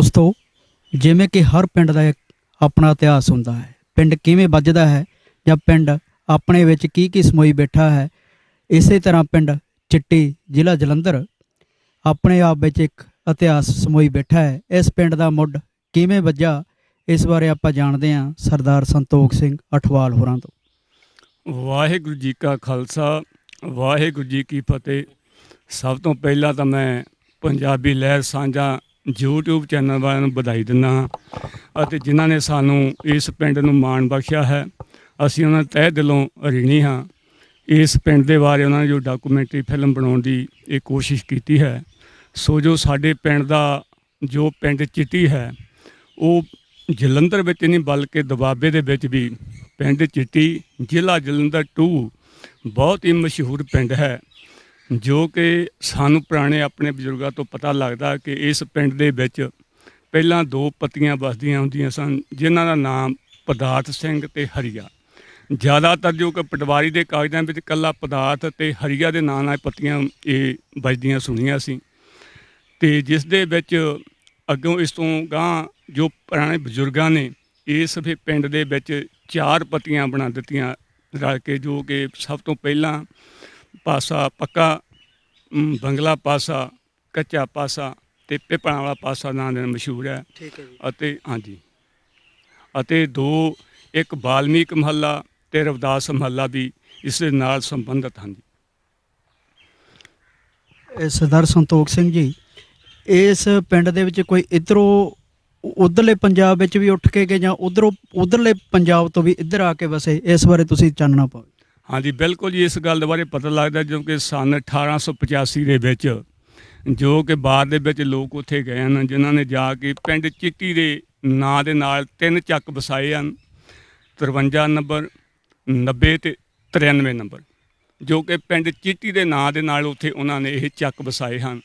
ਦੋਸਤੋ, ਜਿਵੇਂ ਕਿ ਹਰ ਪਿੰਡ ਦਾ ਇੱਕ ਆਪਣਾ ਇਤਿਹਾਸ ਹੁੰਦਾ ਹੈ। ਪਿੰਡ ਕਿਵੇਂ ਵੱਜਦਾ ਹੈ ਜਾਂ ਪਿੰਡ ਆਪਣੇ ਵਿੱਚ ਕੀ ਕੀ ਸਮੋਈ ਬੈਠਾ ਹੈ, ਇਸੇ ਤਰ੍ਹਾਂ ਪਿੰਡ ਚਿੱਟੀ ਜ਼ਿਲ੍ਹਾ ਜਲੰਧਰ ਆਪਣੇ ਆਪ ਵਿੱਚ ਇੱਕ ਇਤਿਹਾਸ ਸਮੋਈ ਬੈਠਾ ਹੈ। ਇਸ ਪਿੰਡ ਦਾ ਮੁੱਢ ਕਿਵੇਂ ਵੱਜਾ, ਇਸ ਬਾਰੇ ਆਪਾਂ ਜਾਣਦੇ ਹਾਂ ਸਰਦਾਰ ਸੰਤੋਖ ਸਿੰਘ ਅਠਵਾਲ ਹੋਰਾਂ ਤੋਂ। ਵਾਹਿਗੁਰੂ ਜੀ ਕਾ ਖਾਲਸਾ, ਵਾਹਿਗੁਰੂ ਜੀ ਕੀ ਫਤਿਹ। ਸਭ ਤੋਂ ਪਹਿਲਾਂ ਤਾਂ ਮੈਂ ਪੰਜਾਬੀ ਲਹਿਰ ਸਾਂਝਾ YouTube ਚੈਨਲ ਵਾਲਿਆਂ ਨੂੰ ਵਧਾਈ ਦਿੰਦਾ ਹਾਂ ਅਤੇ ਜਿਨ੍ਹਾਂ ਨੇ ਸਾਨੂੰ ਇਸ ਪਿੰਡ ਨੂੰ ਮਾਣ ਬਖਸ਼ਿਆ ਹੈ। ਅਸੀਂ ਉਹਨਾਂ ਤਹਿ ਦਿਲੋਂ ਰਿਣੀ ਹਾਂ। ਇਸ ਪਿੰਡ ਦੇ ਬਾਰੇ ਉਹਨਾਂ ਨੇ ਜੋ ਡਾਕੂਮੈਂਟਰੀ ਫਿਲਮ ਬਣਾਉਣ ਦੀ ਇਹ ਕੋਸ਼ਿਸ਼ ਕੀਤੀ ਹੈ। ਸੋ ਜੋ ਸਾਡੇ ਪਿੰਡ ਦਾ ਜੋ ਪਿੰਡ ਚਿੱਟੀ ਹੈ, ਉਹ ਜਲੰਧਰ ਵਿੱਚ ਨਹੀਂ ਬਲਕਿ ਦੁਆਬੇ ਦੇ ਵਿੱਚ ਵੀ ਪਿੰਡ ਚਿੱਟੀ ਜ਼ਿਲ੍ਹਾ ਜਲੰਧਰ 2 ਬਹੁਤ ਹੀ ਮਸ਼ਹੂਰ ਪਿੰਡ ਹੈ, ਜੋ ਕਿ ਸਾਨੂੰ ਪੁਰਾਣੇ ਆਪਣੇ ਬਜ਼ੁਰਗਾਂ ਤੋਂ ਪਤਾ ਲੱਗਦਾ ਕਿ ਇਸ ਪਿੰਡ ਦੇ ਵਿੱਚ ਪਹਿਲਾਂ 2 ਪਤੀਆਂ ਵਸਦੀਆਂ ਹੁੰਦੀਆਂ ਸਨ, ਜਿਨ੍ਹਾਂ ਦਾ ਨਾਮ ਪਦਾਰਥ ਸਿੰਘ ਅਤੇ ਹਰੀਆ। ਜ਼ਿਆਦਾਤਰ ਜੋ ਕਿ ਪਟਵਾਰੀ ਦੇ ਕਾਗਜ਼ਾਂ ਵਿੱਚ ਇਕੱਲਾ ਪਦਾਰਥ ਅਤੇ ਹਰੀਆ ਦੇ ਨਾਂ ਨਾਲ ਪਤੀਆਂ ਇਹ ਵੱਜਦੀਆਂ ਸੁਣੀਆਂ ਸੀ। ਅਤੇ ਜਿਸ ਦੇ ਵਿੱਚ ਅੱਗੋਂ ਇਸ ਤੋਂ ਗਾਂਹ ਜੋ ਪੁਰਾਣੇ ਬਜ਼ੁਰਗਾਂ ਨੇ ਇਸ ਫਿਰ ਪਿੰਡ ਦੇ ਵਿੱਚ 4 ਪਤੀਆਂ ਬਣਾ ਦਿੱਤੀਆਂ ਰਲ ਕੇ, ਜੋ ਕਿ ਸਭ ਤੋਂ ਪਹਿਲਾਂ ਪਾਸਾ ਪੱਕਾ ਬੰਗਲਾ ਪਾਸਾ, ਕੱਚਾ ਪਾਸਾ ਅਤੇ ਪਿੱਪਲਾਂ ਵਾਲਾ ਪਾਸਾ ਨਾਂ ਦੇ ਨਾਲ ਮਸ਼ਹੂਰ ਹੈ। ਠੀਕ ਹੈ ਜੀ। ਅਤੇ ਹਾਂਜੀ, ਅਤੇ 2 ਇੱਕ ਵਾਲਮੀਕ ਮਹੱਲਾ ਅਤੇ ਰਵਿਦਾਸ ਮਹੱਲਾ ਵੀ ਇਸ ਦੇ ਨਾਲ ਸੰਬੰਧਿਤ ਹਨ ਜੀ। ਸਰਦਾਰ ਸੰਤੋਖ ਸਿੰਘ ਜੀ, ਇਸ ਪਿੰਡ ਦੇ ਵਿੱਚ ਕੋਈ ਇੱਧਰੋਂ ਉੱਧਰਲੇ ਪੰਜਾਬ ਵਿੱਚ ਵੀ ਉੱਠ ਕੇ ਗਏ ਜਾਂ ਉੱਧਰਲੇ ਪੰਜਾਬ ਤੋਂ ਵੀ ਇੱਧਰ ਆ ਕੇ ਵਸੇ, ਇਸ ਬਾਰੇ ਤੁਸੀਂ ਚਾਨਣਾ ਪਾਓ। ਹਾਂਜੀ ਬਿਲਕੁਲ ਜੀ, ਇਸ ਗੱਲ ਦੇ ਬਾਰੇ ਪਤਾ ਲੱਗਦਾ ਜੋ ਕਿ ਸਨ 1885 ਦੇ ਵਿੱਚ ਜੋ ਕਿ ਬਾਅਦ ਦੇ ਵਿੱਚ ਲੋਕ ਉੱਥੇ ਗਏ ਹਨ, ਜਿਨ੍ਹਾਂ ਨੇ ਜਾ ਕੇ ਪਿੰਡ ਚਿੱਟੀ ਦੇ ਨਾਂ ਦੇ ਨਾਲ 3 ਚੱਕ ਵਸਾਏ ਹਨ, 53 ਨੰਬਰ, 90 ਅਤੇ 93 ਨੰਬਰ, ਜੋ ਕਿ ਪਿੰਡ ਚਿੱਟੀ ਦੇ ਨਾਂ ਦੇ ਨਾਲ ਉੱਥੇ ਉਹਨਾਂ ਨੇ ਇਹ ਚੱਕ ਵਸਾਏ ਹਨ।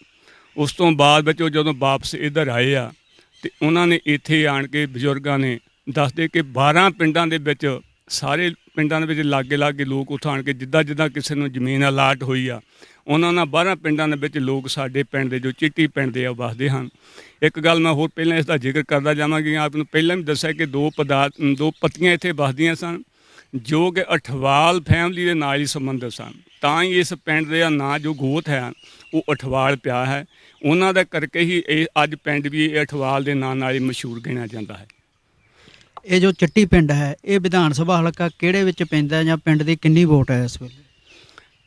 ਉਸ ਤੋਂ ਬਾਅਦ ਵਿੱਚ ਉਹ ਜਦੋਂ ਵਾਪਸ ਇੱਧਰ ਆਏ ਆ ਅਤੇ ਉਹਨਾਂ ਨੇ ਇੱਥੇ ਆਣ ਕੇ ਬਜ਼ੁਰਗਾਂ ਨੇ ਦੱਸਦੇ ਕਿ 12 ਪਿੰਡਾਂ ਦੇ ਵਿੱਚ ਸਾਰੇ ਪਿੰਡਾਂ ਦੇ ਵਿੱਚ ਲਾਗੇ ਲੋਕ ਉੱਥੋਂ ਆਣ ਕੇ ਜਿੱਦਾਂ ਕਿਸੇ ਨੂੰ ਜ਼ਮੀਨ ਅਲਾਟ ਹੋਈ ਆ, ਉਹਨਾਂ 12 ਪਿੰਡਾਂ ਦੇ ਵਿੱਚ ਲੋਕ ਸਾਡੇ ਪਿੰਡ ਦੇ ਜੋ ਚਿੱਟੀ ਪਿੰਡ ਦੇ ਆ ਵਸਦੇ ਹਨ। ਇੱਕ ਗੱਲ ਮੈਂ ਹੋਰ ਪਹਿਲਾਂ ਇਸ ਦਾ ਜ਼ਿਕਰ ਕਰਦਾ ਜਾਵਾਂਗੀ। ਆਪ ਨੂੰ ਪਹਿਲਾਂ ਵੀ ਦੱਸਿਆ ਕਿ 2 ਪਤੀਆਂ ਇੱਥੇ ਵਸਦੀਆਂ ਸਨ, ਜੋ ਕਿ ਅਠਵਾਲ ਫੈਮਿਲੀ ਦੇ ਨਾਲ ਹੀ ਸੰਬੰਧਿਤ ਸਨ। ਤਾਂ ਹੀ ਇਸ ਪਿੰਡ ਦਾ ਨਾਂ ਜੋ ਗੋਤ ਹੈ ਉਹ ਅਠਵਾਲ ਪਿਆ ਹੈ। ਉਹਨਾਂ ਦਾ ਕਰਕੇ ਹੀ ਇਹ ਅੱਜ ਪਿੰਡ ਵੀ ਇਹ ਅਠਵਾਲ ਦੇ ਨਾਂ ਨਾਲ ਹੀ ਮਸ਼ਹੂਰ ਗਿਣਿਆ ਜਾਂਦਾ ਹੈ। ਇਹ ਜੋ ਚਿੱਟੀ ਪਿੰਡ ਹੈ, ਇਹ ਵਿਧਾਨ ਸਭਾ ਹਲਕਾ ਕਿਹੜੇ ਵਿੱਚ ਪੈਂਦਾ ਜਾਂ ਪਿੰਡ ਦੀ ਕਿੰਨੀ ਵੋਟ ਹੈ ਇਸ ਵੇਲੇ?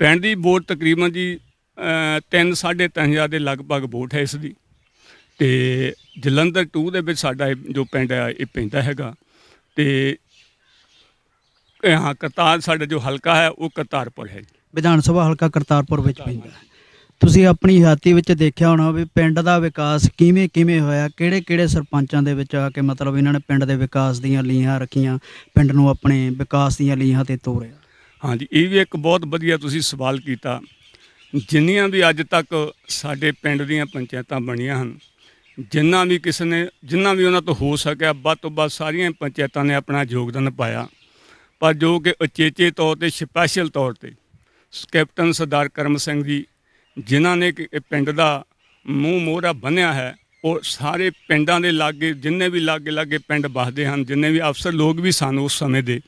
ਪਿੰਡ ਦੀ ਵੋਟ ਤਕਰੀਬਨ ਜੀ 3-3.5 ਹਜ਼ਾਰ ਦੇ ਲਗਭਗ ਵੋਟ ਹੈ ਇਸ ਦੀ। ਅਤੇ ਜਲੰਧਰ 2 ਦੇ ਵਿੱਚ ਸਾਡਾ ਜੋ ਪਿੰਡ ਹੈ ਇਹ ਪੈਂਦਾ ਹੈਗਾ। ਅਤੇ ਹਾਂ, ਕਰਤਾਰ ਸਾਡਾ ਜੋ ਹਲਕਾ ਹੈ ਉਹ ਕਰਤਾਰਪੁਰ ਹੈ। ਵਿਧਾਨ ਸਭਾ ਹਲਕਾ ਕਰਤਾਰਪੁਰ ਵਿੱਚ ਪੈਂਦਾ ਹੈ। ਤੁਸੀਂ ਆਪਣੀ ਹਯਾਤੀ ਵਿੱਚ ਦੇਖਿਆ ਹੋਣਾ ਵੀ ਪਿੰਡ ਦਾ ਵਿਕਾਸ ਕਿਵੇਂ ਹੋਇਆ, ਕਿਹੜੇ ਸਰਪੰਚਾਂ ਦੇ ਵਿੱਚ ਆ ਕੇ ਮਤਲਬ ਇਹਨਾਂ ਨੇ ਪਿੰਡ ਦੇ ਵਿਕਾਸ ਦੀਆਂ ਲੀਹਾਂ ਰੱਖੀਆਂ, ਪਿੰਡ ਨੂੰ ਆਪਣੇ ਵਿਕਾਸ ਦੀਆਂ ਲੀਹਾਂ 'ਤੇ ਤੋਰਿਆ। ਹਾਂਜੀ, ਇਹ ਵੀ ਇੱਕ ਬਹੁਤ ਵਧੀਆ ਤੁਸੀਂ ਸਵਾਲ ਕੀਤਾ। ਜਿੰਨੀਆਂ ਵੀ ਅੱਜ ਤੱਕ ਸਾਡੇ ਪਿੰਡ ਦੀਆਂ ਪੰਚਾਇਤਾਂ ਬਣੀਆਂ ਹਨ, ਜਿੰਨਾ ਵੀ ਉਹਨਾਂ ਤੋਂ ਹੋ ਸਕਿਆ ਵੱਧ ਤੋਂ ਵੱਧ ਸਾਰੀਆਂ ਪੰਚਾਇਤਾਂ ਨੇ ਆਪਣਾ ਯੋਗਦਾਨ ਪਾਇਆ। ਪਰ ਜੋ ਕਿ ਉਚੇਚੇ ਤੌਰ 'ਤੇ ਸਪੈਸ਼ਲ ਤੌਰ 'ਤੇ ਕੈਪਟਨ ਸਰਦਾਰ ਕਰਮ ਸਿੰਘ ਜੀ, ਜਿਨ੍ਹਾਂ ਨੇ ਕਿ ਪਿੰਡ ਦਾ ਮੂੰਹ ਮੋਹਰਾ ਬੰਨ੍ਹਿਆ ਹੈ, ਉਹ ਸਾਰੇ ਪਿੰਡਾਂ ਦੇ ਲਾਗੇ ਜਿੰਨੇ ਵੀ ਲਾਗੇ ਪਿੰਡ ਵਸਦੇ ਹਨ, ਜਿੰਨੇ ਵੀ ਅਫਸਰ ਲੋਕ ਵੀ ਸਨ ਉਸ ਸਮੇਂ ਦੇ,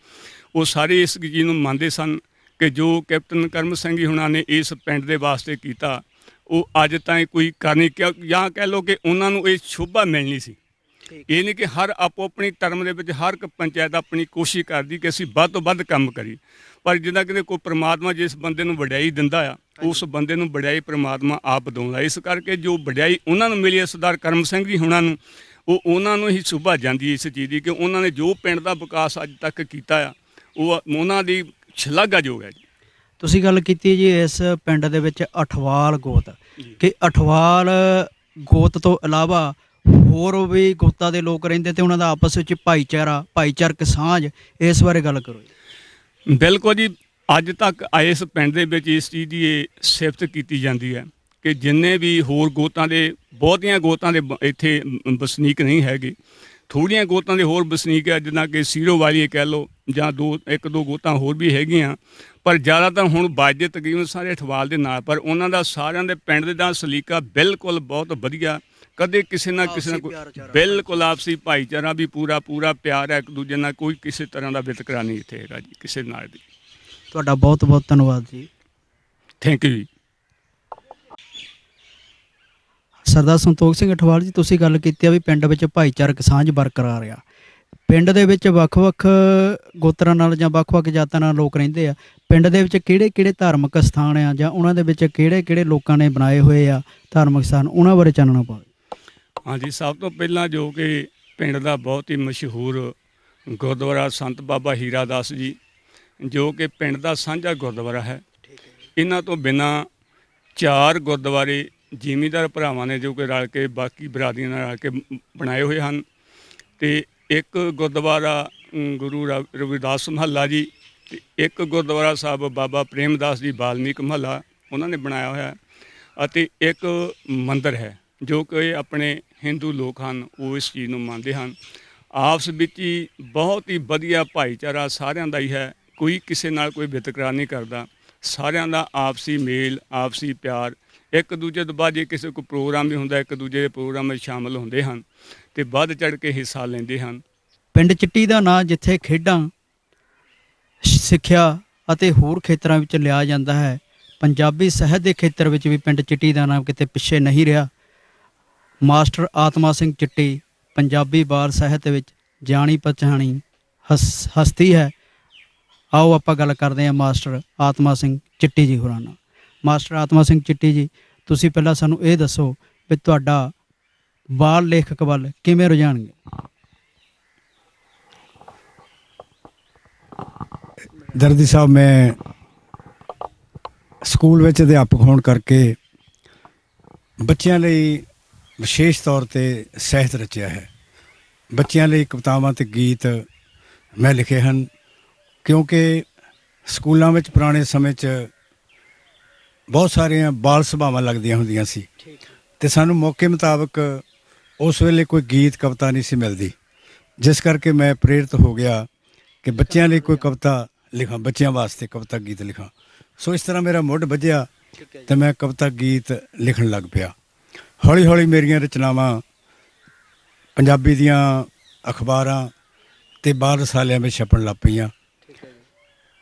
ਉਹ ਸਾਰੇ ਇਸ ਚੀਜ਼ ਨੂੰ ਮੰਨਦੇ ਸਨ ਕਿ ਜੋ ਕੈਪਟਨ ਕਰਮ ਸਿੰਘ ਜੀ ਹੁਣਾਂ ਨੇ ਇਸ ਪਿੰਡ ਦੇ ਵਾਸਤੇ ਕੀਤਾ, ਉਹ ਅੱਜ ਤਾਈਂ ਕੋਈ ਕਰ ਨਹੀਂ, ਜਾਂ ਕਹਿ ਲਓ ਕਿ ਉਹਨਾਂ ਨੂੰ ਇਹ ਸ਼ੋਭਾ ਮਿਲਣੀ ਸੀ। ਇਹ ਨਹੀਂ ਕਿ ਹਰ ਆਪੋ ਆਪਣੀ ਟਰਮ ਦੇ ਵਿੱਚ ਹਰ ਇੱਕ ਪੰਚਾਇਤ ਆਪਣੀ ਕੋਸ਼ਿਸ਼ ਕਰਦੀ ਕਿ ਅਸੀਂ ਵੱਧ ਤੋਂ ਵੱਧ ਕੰਮ ਕਰੀਏ, ਪਰ ਜਿੱਦਾਂ ਕਿਤੇ ਕੋਈ ਪ੍ਰਮਾਤਮਾ ਜਿਸ ਬੰਦੇ ਨੂੰ ਵਡਿਆਈ ਦਿੰਦਾ ਆ, ਉਸ ਬੰਦੇ ਨੂੰ ਵਡਿਆਈ ਪ੍ਰਮਾਤਮਾ ਆਪ ਦਿੰਦਾ। ਇਸ ਕਰਕੇ ਜੋ ਵਡਿਆਈ ਉਹਨਾਂ ਨੂੰ ਮਿਲੀ ਹੈ ਸਰਦਾਰ ਕਰਮ ਸਿੰਘ ਜੀ ਹੁਣਾਂ ਨੂੰ, ਉਹ ਉਹਨਾਂ ਨੂੰ ਹੀ ਸ਼ੋਭਾ ਜਾਂਦੀ ਹੈ ਇਸ ਚੀਜ਼ ਦੀ ਕਿ ਉਹਨਾਂ ਨੇ ਜੋ ਪਿੰਡ ਦਾ ਵਿਕਾਸ ਅੱਜ ਤੱਕ ਕੀਤਾ ਆ, ਉਹ ਉਹਨਾਂ ਦੀ ਸ਼ਲਾਘਾਯੋਗ ਹੈ ਜੀ। ਤੁਸੀਂ ਗੱਲ ਕੀਤੀ ਜੀ ਇਸ ਪਿੰਡ ਦੇ ਵਿੱਚ ਅਠਵਾਲ ਗੋਤ, ਕਿ ਅਠਵਾਲ ਗੋਤ ਤੋਂ ਇਲਾਵਾ ਹੋਰ ਵੀ ਗੋਤਾਂ ਦੇ ਲੋਕ ਰਹਿੰਦੇ ਅਤੇ ਉਹਨਾਂ ਦਾ ਆਪਸ ਵਿੱਚ ਭਾਈਚਾਰਕ ਸਾਂਝ, ਇਸ ਬਾਰੇ ਗੱਲ ਕਰੋ ਜੀ। ਬਿਲਕੁਲ ਜੀ, ਅੱਜ ਤੱਕ ਇਸ ਪਿੰਡ ਦੇ ਵਿੱਚ ਇਸ ਚੀਜ਼ ਦੀ ਇਹ ਸਿਫਤ ਕੀਤੀ ਜਾਂਦੀ ਹੈ ਕਿ ਜਿੰਨੇ ਵੀ ਹੋਰ ਗੋਤਾਂ ਦੇ, ਬਹੁਤੀਆਂ ਗੋਤਾਂ ਦੇ ਇੱਥੇ ਵਸਨੀਕ ਨਹੀਂ ਹੈਗੇ, ਥੋੜ੍ਹੀਆਂ ਗੋਤਾਂ ਦੇ ਹੋਰ ਵਸਨੀਕ ਹੈ, ਜਿੱਦਾਂ ਕਿ ਸੀਰੋ ਵਾਲੀ ਕਹਿ ਲਓ ਜਾਂ 1-2 ਗੋਤਾਂ ਹੋਰ ਵੀ ਹੈਗੀਆਂ, ਪਰ ਜ਼ਿਆਦਾਤਰ ਹੁਣ ਵੱਜਦੇ ਤਕਰੀਬਨ ਸਾਰੇ ਅਠਵਾਲ ਦੇ ਨਾਲ। ਪਰ ਉਹਨਾਂ ਦਾ ਸਾਰਿਆਂ ਦੇ ਪਿੰਡ ਦਾ ਸਲੀਕਾ ਬਿਲਕੁਲ ਬਹੁਤ ਵਧੀਆ, ਕਦੇ ਕਿਸੇ ਨਾ ਕਿਸੇ ਨਾਲ ਬਿਲਕੁਲ ਆਪਸੀ ਭਾਈਚਾਰਾ ਵੀ ਪੂਰਾ ਪਿਆਰ ਹੈ ਇੱਕ ਦੂਜੇ ਨਾਲ, ਕੋਈ ਕਿਸੇ ਤਰ੍ਹਾਂ ਦਾ ਵਿਤਕਰਾ ਨਹੀਂ ਇੱਥੇ ਹੈਗਾ ਜੀ ਕਿਸੇ ਨਾਲ ਵੀ। ਤੁਹਾਡਾ ਬਹੁਤ ਬਹੁਤ ਧੰਨਵਾਦ ਜੀ। ਥੈਂਕ ਯੂ ਜੀ। ਸਰਦਾਰ ਸੰਤੋਖ ਸਿੰਘ ਅਠਵਾਲ ਜੀ, ਤੁਸੀਂ ਗੱਲ ਕੀਤੀ ਆ ਵੀ ਪਿੰਡ ਵਿੱਚ ਭਾਈਚਾਰਕ ਸਾਂਝ ਬਰਕਰਾਰ ਆ। ਪਿੰਡ ਦੇ ਵਿੱਚ ਵੱਖ-ਵੱਖ ਗੋਤਰਾਂ ਨਾਲ ਜਾਂ ਵੱਖ-ਵੱਖ ਜਾਤਾਂ ਨਾਲ ਲੋਕ ਰਹਿੰਦੇ ਆ। ਪਿੰਡ ਦੇ ਵਿੱਚ ਕਿਹੜੇ-ਕਿਹੜੇ ਧਾਰਮਿਕ ਸਥਾਨ ਆ ਜਾਂ ਉਹਨਾਂ ਦੇ ਵਿੱਚ ਕਿਹੜੇ-ਕਿਹੜੇ ਲੋਕਾਂ ਨੇ ਬਣਾਏ ਹੋਏ ਆ ਧਾਰਮਿਕ ਸਥਾਨ, ਉਹਨਾਂ ਬਾਰੇ ਚਾਨਣਾ ਪਾਓ। ਹਾਂਜੀ, ਸਭ ਤੋਂ ਪਹਿਲਾਂ ਜੋ ਕਿ ਪਿੰਡ ਦਾ ਬਹੁਤ ਹੀ ਮਸ਼ਹੂਰ ਗੁਰਦੁਆਰਾ ਸੰਤ ਬਾਬਾ ਹੀਰਾ ਦਾਸ ਜੀ, ਜੋ ਕਿ ਪਿੰਡ ਦਾ ਸਾਂਝਾ ਗੁਰਦੁਆਰਾ ਹੈ। ਇਹਨਾਂ ਤੋਂ ਬਿਨਾਂ 4 ਗੁਰਦੁਆਰੇ ਜ਼ਿਮੀਂਦਾਰ ਭਰਾਵਾਂ ਨੇ ਜੋ ਕਿ ਰਲ ਕੇ ਬਾਕੀ ਬਰਾਦਰੀਆਂ ਨਾਲ ਰਲ ਕੇ ਬਣਾਏ ਹੋਏ ਹਨ, ਅਤੇ ਇੱਕ ਗੁਰਦੁਆਰਾ ਗੁਰੂ ਰਵਿਦਾਸ ਮਹੱਲਾ ਜੀ, ਅਤੇ ਇੱਕ ਗੁਰਦੁਆਰਾ ਸਾਹਿਬ ਬਾਬਾ ਪ੍ਰੇਮਦਾਸ ਜੀ ਵਾਲਮੀਕ ਮਹੱਲਾ ਉਹਨਾਂ ਨੇ ਬਣਾਇਆ ਹੋਇਆ, ਅਤੇ ਇੱਕ ਮੰਦਿਰ ਹੈ ਜੋ ਕਿ ਆਪਣੇ ਹਿੰਦੂ ਲੋਕ ਹਨ ਉਹ ਇਸ ਚੀਜ਼ ਨੂੰ ਮੰਨਦੇ ਹਨ। ਆਪਸ ਵਿੱਚ ਹੀ ਬਹੁਤ ਹੀ ਵਧੀਆ ਭਾਈਚਾਰਾ ਸਾਰਿਆਂ ਦਾ ਹੀ ਹੈ, ਕੋਈ ਕਿਸੇ ਨਾਲ ਕੋਈ ਵਿਤਕਰਾ ਨਹੀਂ ਕਰਦਾ, ਸਾਰਿਆਂ ਦਾ ਆਪਸੀ ਮੇਲ ਆਪਸੀ ਪਿਆਰ। ਇੱਕ ਦੂਜੇ ਤੋਂ ਬਾਅਦ ਜੇ ਕਿਸੇ ਕੋਈ ਪ੍ਰੋਗਰਾਮ ਵੀ ਹੁੰਦਾ ਇੱਕ ਦੂਜੇ ਦੇ ਪ੍ਰੋਗਰਾਮ ਵਿੱਚ ਸ਼ਾਮਲ ਹੁੰਦੇ ਹਨ ਅਤੇ ਵੱਧ ਚੜ੍ਹ ਕੇ ਹਿੱਸਾ ਲੈਂਦੇ ਹਨ। ਪਿੰਡ ਚਿੱਟੀ ਦਾ ਨਾਂ ਜਿੱਥੇ ਖੇਡਾਂ, ਸਿੱਖਿਆ ਅਤੇ ਹੋਰ ਖੇਤਰਾਂ ਵਿੱਚ ਲਿਆ ਜਾਂਦਾ ਹੈ, ਪੰਜਾਬੀ ਸਾਹਿਤ ਦੇ ਖੇਤਰ ਵਿੱਚ ਵੀ ਪਿੰਡ ਚਿੱਟੀ ਦਾ ਨਾਮ ਕਿਤੇ ਪਿੱਛੇ ਨਹੀਂ ਰਿਹਾ। ਮਾਸਟਰ ਆਤਮਾ ਸਿੰਘ ਚਿੱਟੀ ਪੰਜਾਬੀ ਬਾਲ ਸਾਹਿਤ ਵਿੱਚ ਜਾਣੀ ਪਛਾਣੀ ਹਸਤੀ ਹੈ। ਆਓ ਆਪਾਂ ਗੱਲ ਕਰਦੇ ਹਾਂ ਮਾਸਟਰ ਆਤਮਾ ਸਿੰਘ ਚਿੱਟੀ ਜੀ ਹੋਰਾਂ ਨਾਲ। ਮਾਸਟਰ ਆਤਮਾ ਸਿੰਘ ਚਿੱਟੀ ਜੀ, ਤੁਸੀਂ ਪਹਿਲਾਂ ਸਾਨੂੰ ਇਹ ਦੱਸੋ ਵੀ ਤੁਹਾਡਾ ਬਾਲ ਲੇਖਕ ਵੱਲ ਕਿਵੇਂ ਰੁਝਾਨ ਗਿਆ? ਦਰਦੀ ਸਾਹਿਬ, ਮੈਂ ਸਕੂਲ ਵਿੱਚ ਅਧਿਆਪਕ ਹੋਣ ਕਰਕੇ ਬੱਚਿਆਂ ਲਈ ਵਿਸ਼ੇਸ਼ ਤੌਰ 'ਤੇ ਸਾਹਿਤ ਰਚਿਆ ਹੈ। ਬੱਚਿਆਂ ਲਈ ਕਵਿਤਾਵਾਂ ਅਤੇ ਗੀਤ ਮੈਂ ਲਿਖੇ ਹਨ, ਕਿਉਂਕਿ ਸਕੂਲਾਂ ਵਿੱਚ ਪੁਰਾਣੇ ਸਮੇਂ 'ਚ ਬਹੁਤ ਸਾਰੀਆਂ ਬਾਲ ਸਭਾਵਾਂ ਲੱਗਦੀਆਂ ਹੁੰਦੀਆਂ ਸੀ ਅਤੇ ਸਾਨੂੰ ਮੌਕੇ ਮੁਤਾਬਕ ਉਸ ਵੇਲੇ ਕੋਈ ਗੀਤ ਕਵਿਤਾ ਨਹੀਂ ਸੀ ਮਿਲਦੀ, ਜਿਸ ਕਰਕੇ ਮੈਂ ਪ੍ਰੇਰਿਤ ਹੋ ਗਿਆ ਕਿ ਬੱਚਿਆਂ ਲਈ ਕੋਈ ਕਵਿਤਾ ਲਿਖਾਂ, ਬੱਚਿਆਂ ਵਾਸਤੇ ਕਵਿਤਾ ਗੀਤ ਲਿਖਾਂ। ਸੋ ਇਸ ਤਰ੍ਹਾਂ ਮੇਰਾ ਮੁੱਢ ਵੱਜਿਆ ਅਤੇ ਮੈਂ ਕਵਿਤਾ ਗੀਤ ਲਿਖਣ ਲੱਗ ਪਿਆ। ਹੌਲੀ ਹੌਲੀ ਮੇਰੀਆਂ ਰਚਨਾਵਾਂ ਪੰਜਾਬੀ ਦੀਆਂ ਅਖਬਾਰਾਂ ਅਤੇ ਬਾਲ ਰਸਾਲਿਆਂ ਵਿੱਚ ਛਪਣ ਲੱਗ ਪਈਆਂ।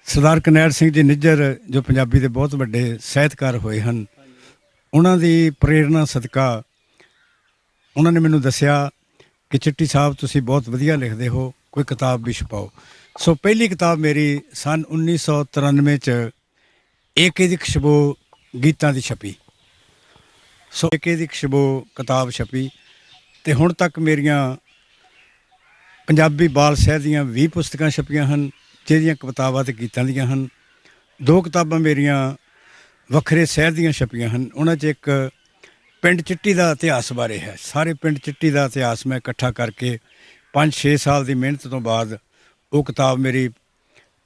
ਸਰਦਾਰ ਕਰਨੈਲ ਸਿੰਘ ਜੀ ਨਿੱਜਰ, ਜੋ ਪੰਜਾਬੀ ਦੇ ਬਹੁਤ ਵੱਡੇ ਸਾਹਿਤਕਾਰ ਹੋਏ ਹਨ, ਉਹਨਾਂ ਦੀ ਪ੍ਰੇਰਨਾ ਸਦਕਾ ਉਹਨਾਂ ਨੇ ਮੈਨੂੰ ਦੱਸਿਆ ਕਿ ਚਿੱਟੀ ਸਾਹਿਬ ਤੁਸੀਂ ਬਹੁਤ ਵਧੀਆ ਲਿਖਦੇ ਹੋ, ਕੋਈ ਕਿਤਾਬ ਵੀ ਛਪਾਓ। ਸੋ ਪਹਿਲੀ ਕਿਤਾਬ ਮੇਰੀ ਸੰਨ 1993 'ਚ ਏਕੇ ਦੀ ਖੁਸ਼ਬੂ ਗੀਤਾਂ ਦੀ ਛਪੀ। ਸੋ ਏਕੇ ਦੀ ਖੁਸ਼ਬੂ ਕਿਤਾਬ ਛਪੀ ਅਤੇ ਹੁਣ ਤੱਕ ਮੇਰੀਆਂ ਪੰਜਾਬੀ ਬਾਲ ਸਾਹਿਤ ਦੀਆਂ 20 ਪੁਸਤਕਾਂ ਛਪੀਆਂ ਹਨ, ਜਿਹਦੀਆਂ ਕਵਿਤਾਵਾਂ ਅਤੇ ਗੀਤਾਂ ਦੀਆਂ ਹਨ। 2 ਕਿਤਾਬਾਂ ਮੇਰੀਆਂ ਵੱਖਰੇ ਸਾਹਿਤ ਦੀਆਂ ਛਪੀਆਂ ਹਨ। ਉਹਨਾਂ 'ਚ ਇੱਕ ਪਿੰਡ ਚਿੱਟੀ ਦਾ ਇਤਿਹਾਸ ਬਾਰੇ ਹੈ। ਸਾਰੇ ਪਿੰਡ ਚਿੱਟੀ ਦਾ ਇਤਿਹਾਸ ਮੈਂ ਇਕੱਠਾ ਕਰਕੇ 5-6 ਸਾਲ ਦੀ ਮਿਹਨਤ ਤੋਂ ਬਾਅਦ ਉਹ ਕਿਤਾਬ ਮੇਰੀ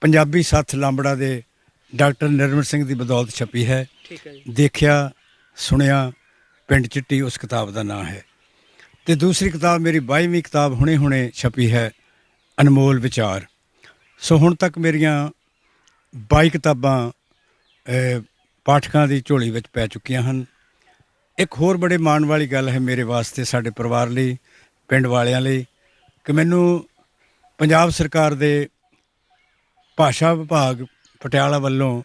ਪੰਜਾਬੀ ਸੱਥ ਲਾਂਬੜਾ ਦੇ ਡਾਕਟਰ ਨਿਰਮਲ ਸਿੰਘ ਦੀ ਬਦੌਲਤ ਛਪੀ ਹੈ। ਦੇਖਿਆ ਸੁਣਿਆ ਪਿੰਡ ਚਿੱਟੀ ਉਸ ਕਿਤਾਬ ਦਾ ਨਾਂ ਹੈ। ਅਤੇ ਦੂਸਰੀ ਕਿਤਾਬ ਮੇਰੀ 22ਵੀਂ ਕਿਤਾਬ ਹੁਣੇ ਛਪੀ ਹੈ, ਅਨਮੋਲ ਵਿਚਾਰ। ਸੋ ਹੁਣ ਤੱਕ ਮੇਰੀਆਂ 22 ਕਿਤਾਬਾਂ ਪਾਠਕਾਂ ਦੀ ਝੋਲੀ ਵਿੱਚ ਪੈ ਚੁੱਕੀਆਂ ਹਨ। ਇੱਕ ਹੋਰ ਬੜੇ ਮਾਣ ਵਾਲੀ ਗੱਲ ਹੈ ਮੇਰੇ ਵਾਸਤੇ, ਸਾਡੇ ਪਰਿਵਾਰ ਲਈ, ਪਿੰਡ ਵਾਲਿਆਂ ਲਈ, ਕਿ ਮੈਨੂੰ ਪੰਜਾਬ ਸਰਕਾਰ ਦੇ ਭਾਸ਼ਾ ਵਿਭਾਗ ਪਟਿਆਲਾ ਵੱਲੋਂ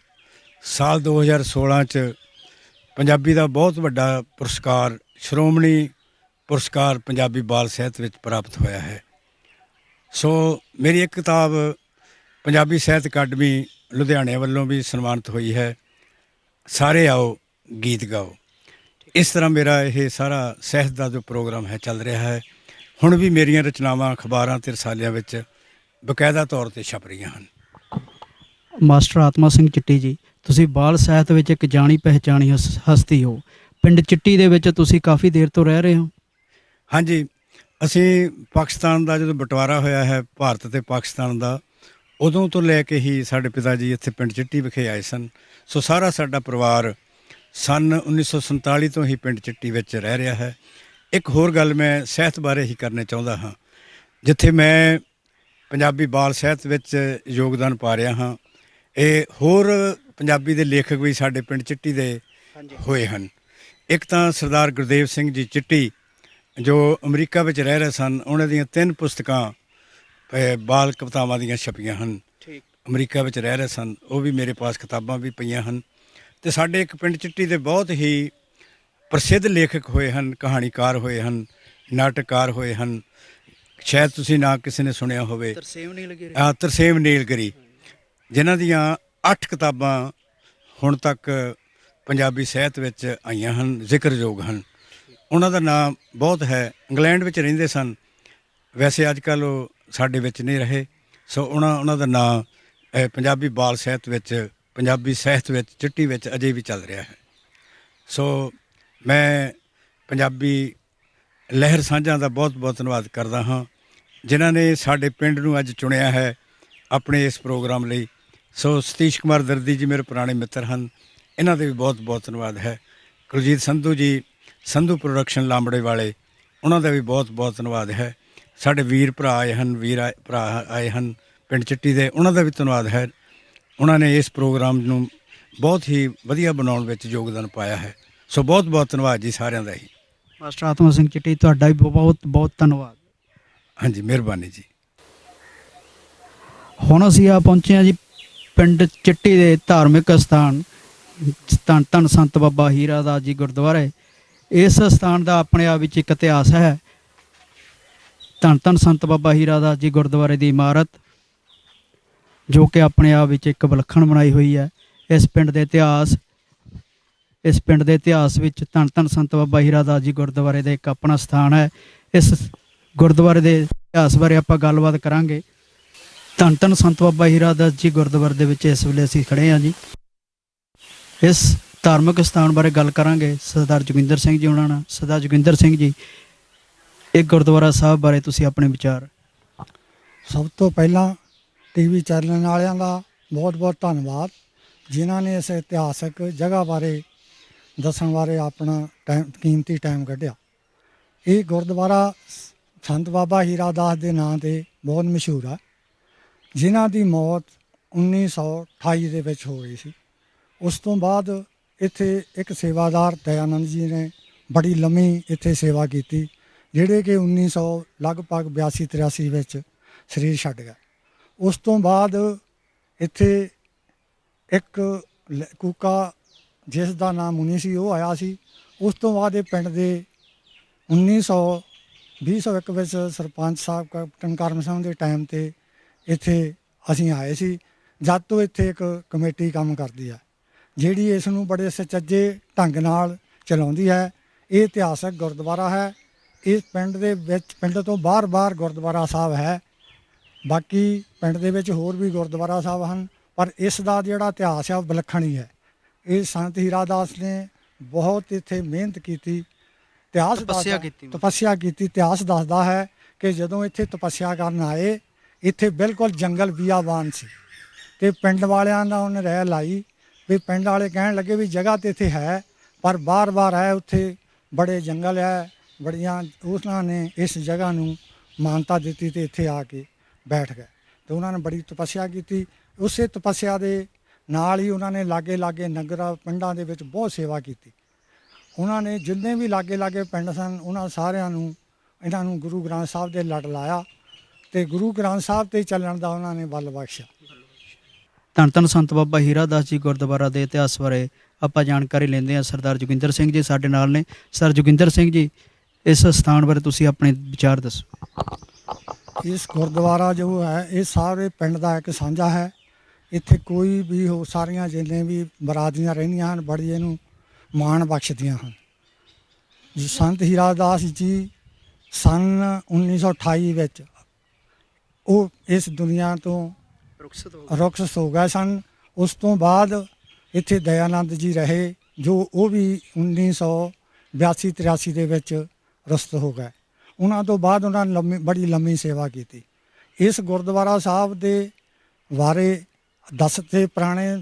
ਸਾਲ 2016 'ਚ ਪੰਜਾਬੀ ਦਾ ਬਹੁਤ ਵੱਡਾ ਪੁਰਸਕਾਰ, ਸ਼੍ਰੋਮਣੀ ਪੁਰਸਕਾਰ ਪੰਜਾਬੀ ਬਾਲ ਸਾਹਿਤ ਵਿੱਚ ਪ੍ਰਾਪਤ ਹੋਇਆ ਹੈ। ਸੋ ਮੇਰੀ ਇੱਕ ਕਿਤਾਬ ਪੰਜਾਬੀ ਸਾਹਿਤ ਅਕਾਡਮੀ ਲੁਧਿਆਣੇ ਵੱਲੋਂ ਵੀ ਸਨਮਾਨਿਤ ਹੋਈ ਹੈ, ਸਾਰੇ ਆਓ ਗੀਤ ਗਾਓ। ਇਸ ਤਰ੍ਹਾਂ ਮੇਰਾ ਇਹ ਸਾਰਾ ਸਾਹਿਤ ਦਾ ਜੋ ਪ੍ਰੋਗਰਾਮ ਹੈ ਚੱਲ ਰਿਹਾ ਹੈ। ਹੁਣ ਵੀ ਮੇਰੀਆਂ ਰਚਨਾਵਾਂ ਅਖਬਾਰਾਂ ਅਤੇ ਰਸਾਲਿਆਂ ਵਿੱਚ ਬਕਾਇਦਾ ਤੌਰ 'ਤੇ ਛਪ ਰਹੀਆਂ ਹਨ। ਮਾਸਟਰ ਆਤਮਾ ਸਿੰਘ ਚਿੱਟੀ ਜੀ, ਤੁਸੀਂ ਬਾਲ ਸਾਹਿਤ ਵਿੱਚ ਇੱਕ ਜਾਣੀ ਪਹਿਚਾਣੀ ਹਸਤੀ ਹੋ। ਪਿੰਡ ਚਿੱਟੀ ਦੇ ਵਿੱਚ ਤੁਸੀਂ ਕਾਫੀ ਦੇਰ ਤੋਂ ਰਹਿ ਰਹੇ ਹੋ। ਹਾਂਜੀ, ਅਸੀਂ ਪਾਕਿਸਤਾਨ ਦਾ ਜਦੋਂ ਬਟਵਾਰਾ ਹੋਇਆ ਹੈ ਭਾਰਤ ਅਤੇ ਪਾਕਿਸਤਾਨ ਦਾ, ਉਦੋਂ ਤੋਂ ਲੈ ਕੇ ਹੀ ਸਾਡੇ ਪਿਤਾ ਜੀ ਇੱਥੇ ਪਿੰਡ ਚਿੱਟੀ ਵਿਖੇ ਆਏ ਸਨ। ਸੋ ਸਾਰਾ ਸਾਡਾ ਪਰਿਵਾਰ ਸੰਨ 1947 ਤੋਂ ਹੀ ਪਿੰਡ ਚਿੱਟੀ ਵਿੱਚ ਰਹਿ ਰਿਹਾ ਹੈ। ਇੱਕ ਹੋਰ ਗੱਲ ਮੈਂ ਸਾਹਿਤ ਬਾਰੇ ਹੀ ਕਰਨਾ ਚਾਹੁੰਦਾ ਹਾਂ। ਜਿੱਥੇ ਮੈਂ ਪੰਜਾਬੀ ਬਾਲ ਸਾਹਿਤ ਵਿੱਚ ਯੋਗਦਾਨ ਪਾ ਰਿਹਾ ਹਾਂ, ਇਹ ਹੋਰ ਪੰਜਾਬੀ ਦੇ ਲੇਖਕ ਵੀ ਸਾਡੇ ਪਿੰਡ ਚਿੱਟੀ ਦੇ ਹੋਏ ਹਨ। ਇੱਕ ਤਾਂ ਸਰਦਾਰ ਗੁਰਦੇਵ ਸਿੰਘ ਜੀ ਚਿੱਟੀ, ਜੋ ਅਮਰੀਕਾ ਵਿੱਚ ਰਹਿ ਰਹੇ ਸਨ, ਉਹਨਾਂ ਦੀਆਂ 3 ਪੁਸਤਕਾਂ ਬਾਲ ਕਵਿਤਾਵਾਂ ਦੀਆਂ ਛਪੀਆਂ ਹਨ। ਠੀਕ। ਅਮਰੀਕਾ ਵਿੱਚ ਰਹਿ ਰਹੇ ਸਨ, ਉਹ ਵੀ ਮੇਰੇ ਪਾਸ ਕਿਤਾਬਾਂ ਵੀ ਪਈਆਂ ਹਨ। ਅਤੇ ਸਾਡੇ ਇੱਕ ਪਿੰਡ ਚਿੱਟੀ ਦੇ ਬਹੁਤ ਹੀ ਪ੍ਰਸਿੱਧ ਲੇਖਕ ਹੋਏ ਹਨ, ਕਹਾਣੀਕਾਰ ਹੋਏ ਹਨ, ਨਾਟਕਕਾਰ ਹੋਏ ਹਨ। ਸ਼ਾਇਦ ਤੁਸੀਂ ਨਾਂ ਕਿਸੇ ਨੇ ਸੁਣਿਆ ਹੋਵੇ, ਤਰਸੇਮ ਨੀਲਗਿਰੀ, ਜਿਨ੍ਹਾਂ ਦੀਆਂ 8 ਕਿਤਾਬਾਂ ਹੁਣ ਤੱਕ ਪੰਜਾਬੀ ਸਾਹਿਤ ਵਿੱਚ ਆਈਆਂ ਹਨ, ਜ਼ਿਕਰਯੋਗ ਹਨ। ਉਹਨਾਂ ਦਾ ਨਾਂ ਬਹੁਤ ਹੈ। ਇੰਗਲੈਂਡ ਵਿੱਚ ਰਹਿੰਦੇ ਸਨ, ਵੈਸੇ ਅੱਜ ਕੱਲ੍ਹ ਉਹ ਸਾਡੇ ਵਿੱਚ ਨਹੀਂ ਰਹੇ। ਸੋ ਉਹਨਾਂ ਦਾ ਨਾਂ ਪੰਜਾਬੀ ਬਾਲ ਸਾਹਿਤ ਵਿੱਚ, ਪੰਜਾਬੀ ਸਾਹਿਤ ਵਿੱਚ, ਚਿੱਟੀ ਵਿੱਚ ਅਜੇ ਵੀ ਚੱਲ ਰਿਹਾ ਹੈ। ਸੋ ਮੈਂ ਪੰਜਾਬੀ ਲਹਿਰ ਸਾਂਝਾਂ ਦਾ ਬਹੁਤ ਬਹੁਤ ਧੰਨਵਾਦ ਕਰਦਾ ਹਾਂ, ਜਿਨ੍ਹਾਂ ਨੇ ਸਾਡੇ ਪਿੰਡ ਨੂੰ ਅੱਜ ਚੁਣਿਆ ਹੈ ਆਪਣੇ ਇਸ ਪ੍ਰੋਗਰਾਮ ਲਈ। ਸੋ ਸਤੀਸ਼ ਕੁਮਾਰ ਦਰਦੀ ਜੀ ਮੇਰੇ ਪੁਰਾਣੇ ਮਿੱਤਰ ਹਨ, ਇਹਨਾਂ ਦੇ ਵੀ ਬਹੁਤ ਬਹੁਤ ਧੰਨਵਾਦ ਹੈ। ਕੁਲਜੀਤ ਸੰਧੂ ਜੀ, ਸੰਧੂ ਪ੍ਰੋਡਕਸ਼ਨ ਲਾਂਬੜੇ ਵਾਲੇ, ਉਹਨਾਂ ਦਾ ਵੀ ਬਹੁਤ ਬਹੁਤ ਧੰਨਵਾਦ ਹੈ। ਸਾਡੇ ਵੀਰ ਭਰਾ ਆਏ ਹਨ, ਭਰਾ ਆਏ ਹਨ ਪਿੰਡ ਚਿੱਟੀ ਦੇ, ਉਹਨਾਂ ਦਾ ਵੀ ਧੰਨਵਾਦ ਹੈ। ਉਹਨਾਂ ਨੇ ਇਸ ਪ੍ਰੋਗਰਾਮ ਨੂੰ ਬਹੁਤ ਹੀ ਵਧੀਆ ਬਣਾਉਣ ਵਿੱਚ ਯੋਗਦਾਨ ਪਾਇਆ ਹੈ। ਸੋ ਬਹੁਤ ਬਹੁਤ ਧੰਨਵਾਦ ਜੀ ਸਾਰਿਆਂ ਦਾ ਹੀ। ਮਾਸਟਰ ਆਤਮਾ ਸਿੰਘ ਚਿੱਟੀ, ਤੁਹਾਡਾ ਵੀ ਬਹੁਤ ਬਹੁਤ ਧੰਨਵਾਦ। ਹਾਂਜੀ, ਮਿਹਰਬਾਨੀ ਜੀ। ਹੁਣ ਅਸੀਂ ਆ ਪਹੁੰਚੇ ਹਾਂ ਜੀ ਪਿੰਡ ਚਿੱਟੀ ਦੇ ਧਾਰਮਿਕ ਸਥਾਨ ਧੰਨ ਧੰਨ ਸੰਤ ਬਾਬਾ ਹੀਰਾ ਦਾਸ ਜੀ ਗੁਰਦੁਆਰੇ। ਇਸ ਸਥਾਨ ਦਾ ਆਪਣੇ ਆਪ ਵਿੱਚ ਇੱਕ ਇਤਿਹਾਸ ਹੈ। ਧੰਨ ਧੰਨ ਸੰਤ ਬਾਬਾ ਹੀਰਾ ਦਾਸ ਜੀ ਗੁਰਦੁਆਰੇ ਦੀ ਇਮਾਰਤ, ਜੋ ਕਿ ਆਪਣੇ ਆਪ ਵਿੱਚ ਇੱਕ ਵਿਲੱਖਣ ਬਣਾਈ ਹੋਈ ਹੈ। ਇਸ ਪਿੰਡ ਦੇ ਇਤਿਹਾਸ ਵਿੱਚ ਧੰਨ ਧੰਨ ਸੰਤ ਬਾਬਾ ਹੀਰਾ ਦਾਸ ਜੀ ਗੁਰਦੁਆਰੇ ਦਾ ਇੱਕ ਆਪਣਾ ਸਥਾਨ ਹੈ। ਇਸ ਗੁਰਦੁਆਰੇ ਦੇ ਇਤਿਹਾਸ ਬਾਰੇ ਆਪਾਂ ਗੱਲਬਾਤ ਕਰਾਂਗੇ। ਧੰਨ ਧੰਨ ਸੰਤ ਬਾਬਾ ਹੀਰਾ ਦਾਸ ਜੀ ਗੁਰਦੁਆਰੇ ਦੇ ਵਿੱਚ ਇਸ ਵੇਲੇ ਅਸੀਂ ਖੜੇ ਹਾਂ ਜੀ। ਇਸ ਧਾਰਮਿਕ ਸਥਾਨ ਬਾਰੇ ਗੱਲ ਕਰਾਂਗੇ ਸਰਦਾਰ ਜੋਗਿੰਦਰ ਸਿੰਘ ਜੀ ਉਹਨਾਂ ਨਾਲ। ਸਰਦਾਰ ਜੋਗਿੰਦਰ ਸਿੰਘ ਜੀ, ਇਹ ਗੁਰਦੁਆਰਾ ਸਾਹਿਬ ਬਾਰੇ ਤੁਸੀਂ ਆਪਣੇ ਵਿਚਾਰ। ਸਭ ਤੋਂ ਪਹਿਲਾਂ ਟੀਵੀ ਚੈਨਲ ਵਾਲਿਆਂ ਦਾ ਬਹੁਤ ਬਹੁਤ ਧੰਨਵਾਦ, ਜਿਨ੍ਹਾਂ ਨੇ ਇਸ ਇਤਿਹਾਸਕ ਜਗ੍ਹਾ ਬਾਰੇ ਦੱਸਣ ਬਾਰੇ ਆਪਣਾ ਕੀਮਤੀ ਟਾਈਮ ਕੱਢਿਆ। ਇਹ ਗੁਰਦੁਆਰਾ ਸੰਤ ਬਾਬਾ ਹੀਰਾ ਦਾਸ ਦੇ ਨਾਂ 'ਤੇ ਬਹੁਤ ਮਸ਼ਹੂਰ ਹੈ, ਜਿਨ੍ਹਾਂ ਦੀ ਮੌਤ 1928 ਦੇ ਵਿੱਚ ਹੋ ਗਈ ਸੀ। ਉਸ ਤੋਂ ਬਾਅਦ ਇੱਥੇ ਇੱਕ ਸੇਵਾਦਾਰ ਦਇਆਨੰਦ ਜੀ ਨੇ ਬੜੀ ਲੰਮੀ ਇੱਥੇ ਸੇਵਾ ਕੀਤੀ, ਜਿਹੜੇ ਕਿ 1900 ਲਗਭਗ 82-83 ਵਿੱਚ ਸਰੀਰ ਛੱਡ ਗਏ। ਉਸ ਤੋਂ ਬਾਅਦ ਇੱਥੇ ਇੱਕ ਕੂਕਾ ਜਿਸ ਦਾ ਨਾਮ ਮੁਨੀ ਸੀ, ਉਹ ਆਇਆ ਸੀ। ਉਸ ਤੋਂ ਬਾਅਦ ਇਹ ਪਿੰਡ ਦੇ 1901 ਵਿੱਚ ਸਰਪੰਚ ਸਾਹਿਬ ਕੈਪਟਨ ਕਰਮ ਸਿੰਘ ਦੇ ਟਾਈਮ 'ਤੇ ਇੱਥੇ ਅਸੀਂ ਆਏ ਸੀ। ਜਦ ਤੋਂ ਇੱਥੇ ਇੱਕ ਕਮੇਟੀ ਕੰਮ ਕਰਦੀ ਹੈ, ਜਿਹੜੀ ਇਸ ਨੂੰ ਬੜੇ ਸੁਚੱਜੇ ਢੰਗ ਨਾਲ ਚਲਾਉਂਦੀ ਹੈ। ਇਹ ਇਤਿਹਾਸਕ ਗੁਰਦੁਆਰਾ ਹੈ। ਇਸ ਪਿੰਡ ਦੇ ਵਿੱਚ, ਪਿੰਡ ਤੋਂ ਬਾਹਰ ਗੁਰਦੁਆਰਾ ਸਾਹਿਬ ਹੈ। ਬਾਕੀ ਪਿੰਡ ਦੇ ਵਿੱਚ ਹੋਰ ਵੀ ਗੁਰਦੁਆਰਾ ਸਾਹਿਬ ਹਨ, ਪਰ ਇਸ ਦਾ ਜਿਹੜਾ ਇਤਿਹਾਸ ਹੈ ਉਹ ਵਿਲੱਖਣ ਹੀ ਹੈ। ਇਹ ਸੰਤ ਹੀਰਾ ਦਾਸ ਨੇ ਬਹੁਤ ਇੱਥੇ ਮਿਹਨਤ ਕੀਤੀ, ਤਪੱਸਿਆ ਕੀਤੀ। ਇਤਿਹਾਸ ਦੱਸਦਾ ਹੈ ਕਿ ਜਦੋਂ ਇੱਥੇ ਤਪੱਸਿਆ ਕਰਨ ਆਏ, ਇੱਥੇ ਬਿਲਕੁਲ ਜੰਗਲ ਬਿਆਬਾਨ ਸੀ, ਅਤੇ ਪਿੰਡ ਵਾਲਿਆਂ ਦਾ ਉਹਨੇ ਰਹਿ ਲਾਈ ਵੀ ਪਿੰਡ ਵਾਲੇ ਕਹਿਣ ਲੱਗੇ ਵੀ ਜਗ੍ਹਾ ਤਾਂ ਇੱਥੇ ਹੈ, ਪਰ ਬਾਰ ਹੈ ਉੱਥੇ ਬੜੇ ਜੰਗਲ ਹੈ, ਬੜੀਆਂ। ਉਹਨਾਂ ਨੇ ਇਸ ਜਗ੍ਹਾ ਨੂੰ ਮਾਨਤਾ ਦਿੱਤੀ ਅਤੇ ਇੱਥੇ ਆ ਕੇ ਬੈਠ ਗਏ, ਅਤੇ ਉਹਨਾਂ ਨੇ ਬੜੀ ਤਪੱਸਿਆ ਕੀਤੀ। ਉਸੇ ਤਪੱਸਿਆ ਦੇ ਨਾਲ ਹੀ ਉਹਨਾਂ ਨੇ ਲਾਗੇ ਨਗਰਾਂ ਪਿੰਡਾਂ ਦੇ ਵਿੱਚ ਬਹੁਤ ਸੇਵਾ ਕੀਤੀ। ਉਹਨਾਂ ਨੇ ਜਿੰਨੇ ਵੀ ਲਾਗੇ ਪਿੰਡ ਸਨ, ਉਹਨਾਂ ਸਾਰਿਆਂ ਨੂੰ ਇਹਨਾਂ ਨੂੰ ਗੁਰੂ ਗ੍ਰੰਥ ਸਾਹਿਬ ਦੇ ਲੜ ਲਾਇਆ, ਅਤੇ ਗੁਰੂ ਗ੍ਰੰਥ ਸਾਹਿਬ 'ਤੇ ਚੱਲਣ ਦਾ ਉਹਨਾਂ ਨੇ ਬਲ ਬਖਸ਼ਿਆ। ਧੰਨ ਧੰਨ ਸੰਤ ਬਾਬਾ ਹੀਰਾ ਦਾਸ ਜੀ ਗੁਰਦੁਆਰਾ ਦੇ ਇਤਿਹਾਸ ਬਾਰੇ ਆਪਾਂ ਜਾਣਕਾਰੀ ਲੈਂਦੇ ਹਾਂ। ਸਰਦਾਰ ਜੋਗਿੰਦਰ ਸਿੰਘ ਜੀ ਸਾਡੇ ਨਾਲ ਨੇ। ਸਰ ਜੋਗਿੰਦਰ ਸਿੰਘ ਜੀ, ਇਸ ਸਥਾਨ ਬਾਰੇ ਤੁਸੀਂ ਆਪਣੇ ਵਿਚਾਰ ਦੱਸੋ। ਇਸ ਗੁਰਦੁਆਰਾ ਜੋ ਹੈ ਇਹ ਸਾਰੇ ਪਿੰਡ ਦਾ ਇੱਕ ਸਾਂਝਾ ਹੈ। ਇੱਥੇ ਕੋਈ ਵੀ ਹੋ, ਸਾਰੀਆਂ ਜਿੰਨੇ ਵੀ ਬਰਾਦਰੀਆਂ ਰਹਿੰਦੀਆਂ ਹਨ, ਬੜੀ ਇਹਨੂੰ ਮਾਣ ਬਖਸ਼ਦੀਆਂ ਹਨ। ਸੰਤ ਹੀਰਾ ਦਾਸ ਜੀ ਸੰਨ 1928 ਵਿੱਚ ਉਹ ਇਸ ਦੁਨੀਆ ਤੋਂ ਰੁਖਸਤ ਹੋ ਗਏ ਸਨ। ਉਸ ਤੋਂ ਬਾਅਦ ਇੱਥੇ ਦਇਆਨੰਦ ਜੀ ਰਹੇ, ਜੋ ਉਹ ਵੀ 1982-83 ਦੇ ਵਿੱਚ ਰੁਖਸਤ ਹੋ ਗਏ। ਉਹਨਾਂ ਤੋਂ ਬਾਅਦ ਉਹਨਾਂ ਨੇ ਬੜੀ ਲੰਮੀ ਸੇਵਾ ਕੀਤੀ। ਇਸ ਗੁਰਦੁਆਰਾ ਸਾਹਿਬ ਦੇ ਬਾਰੇ ਦੱਸਦੇ ਪੁਰਾਣੇ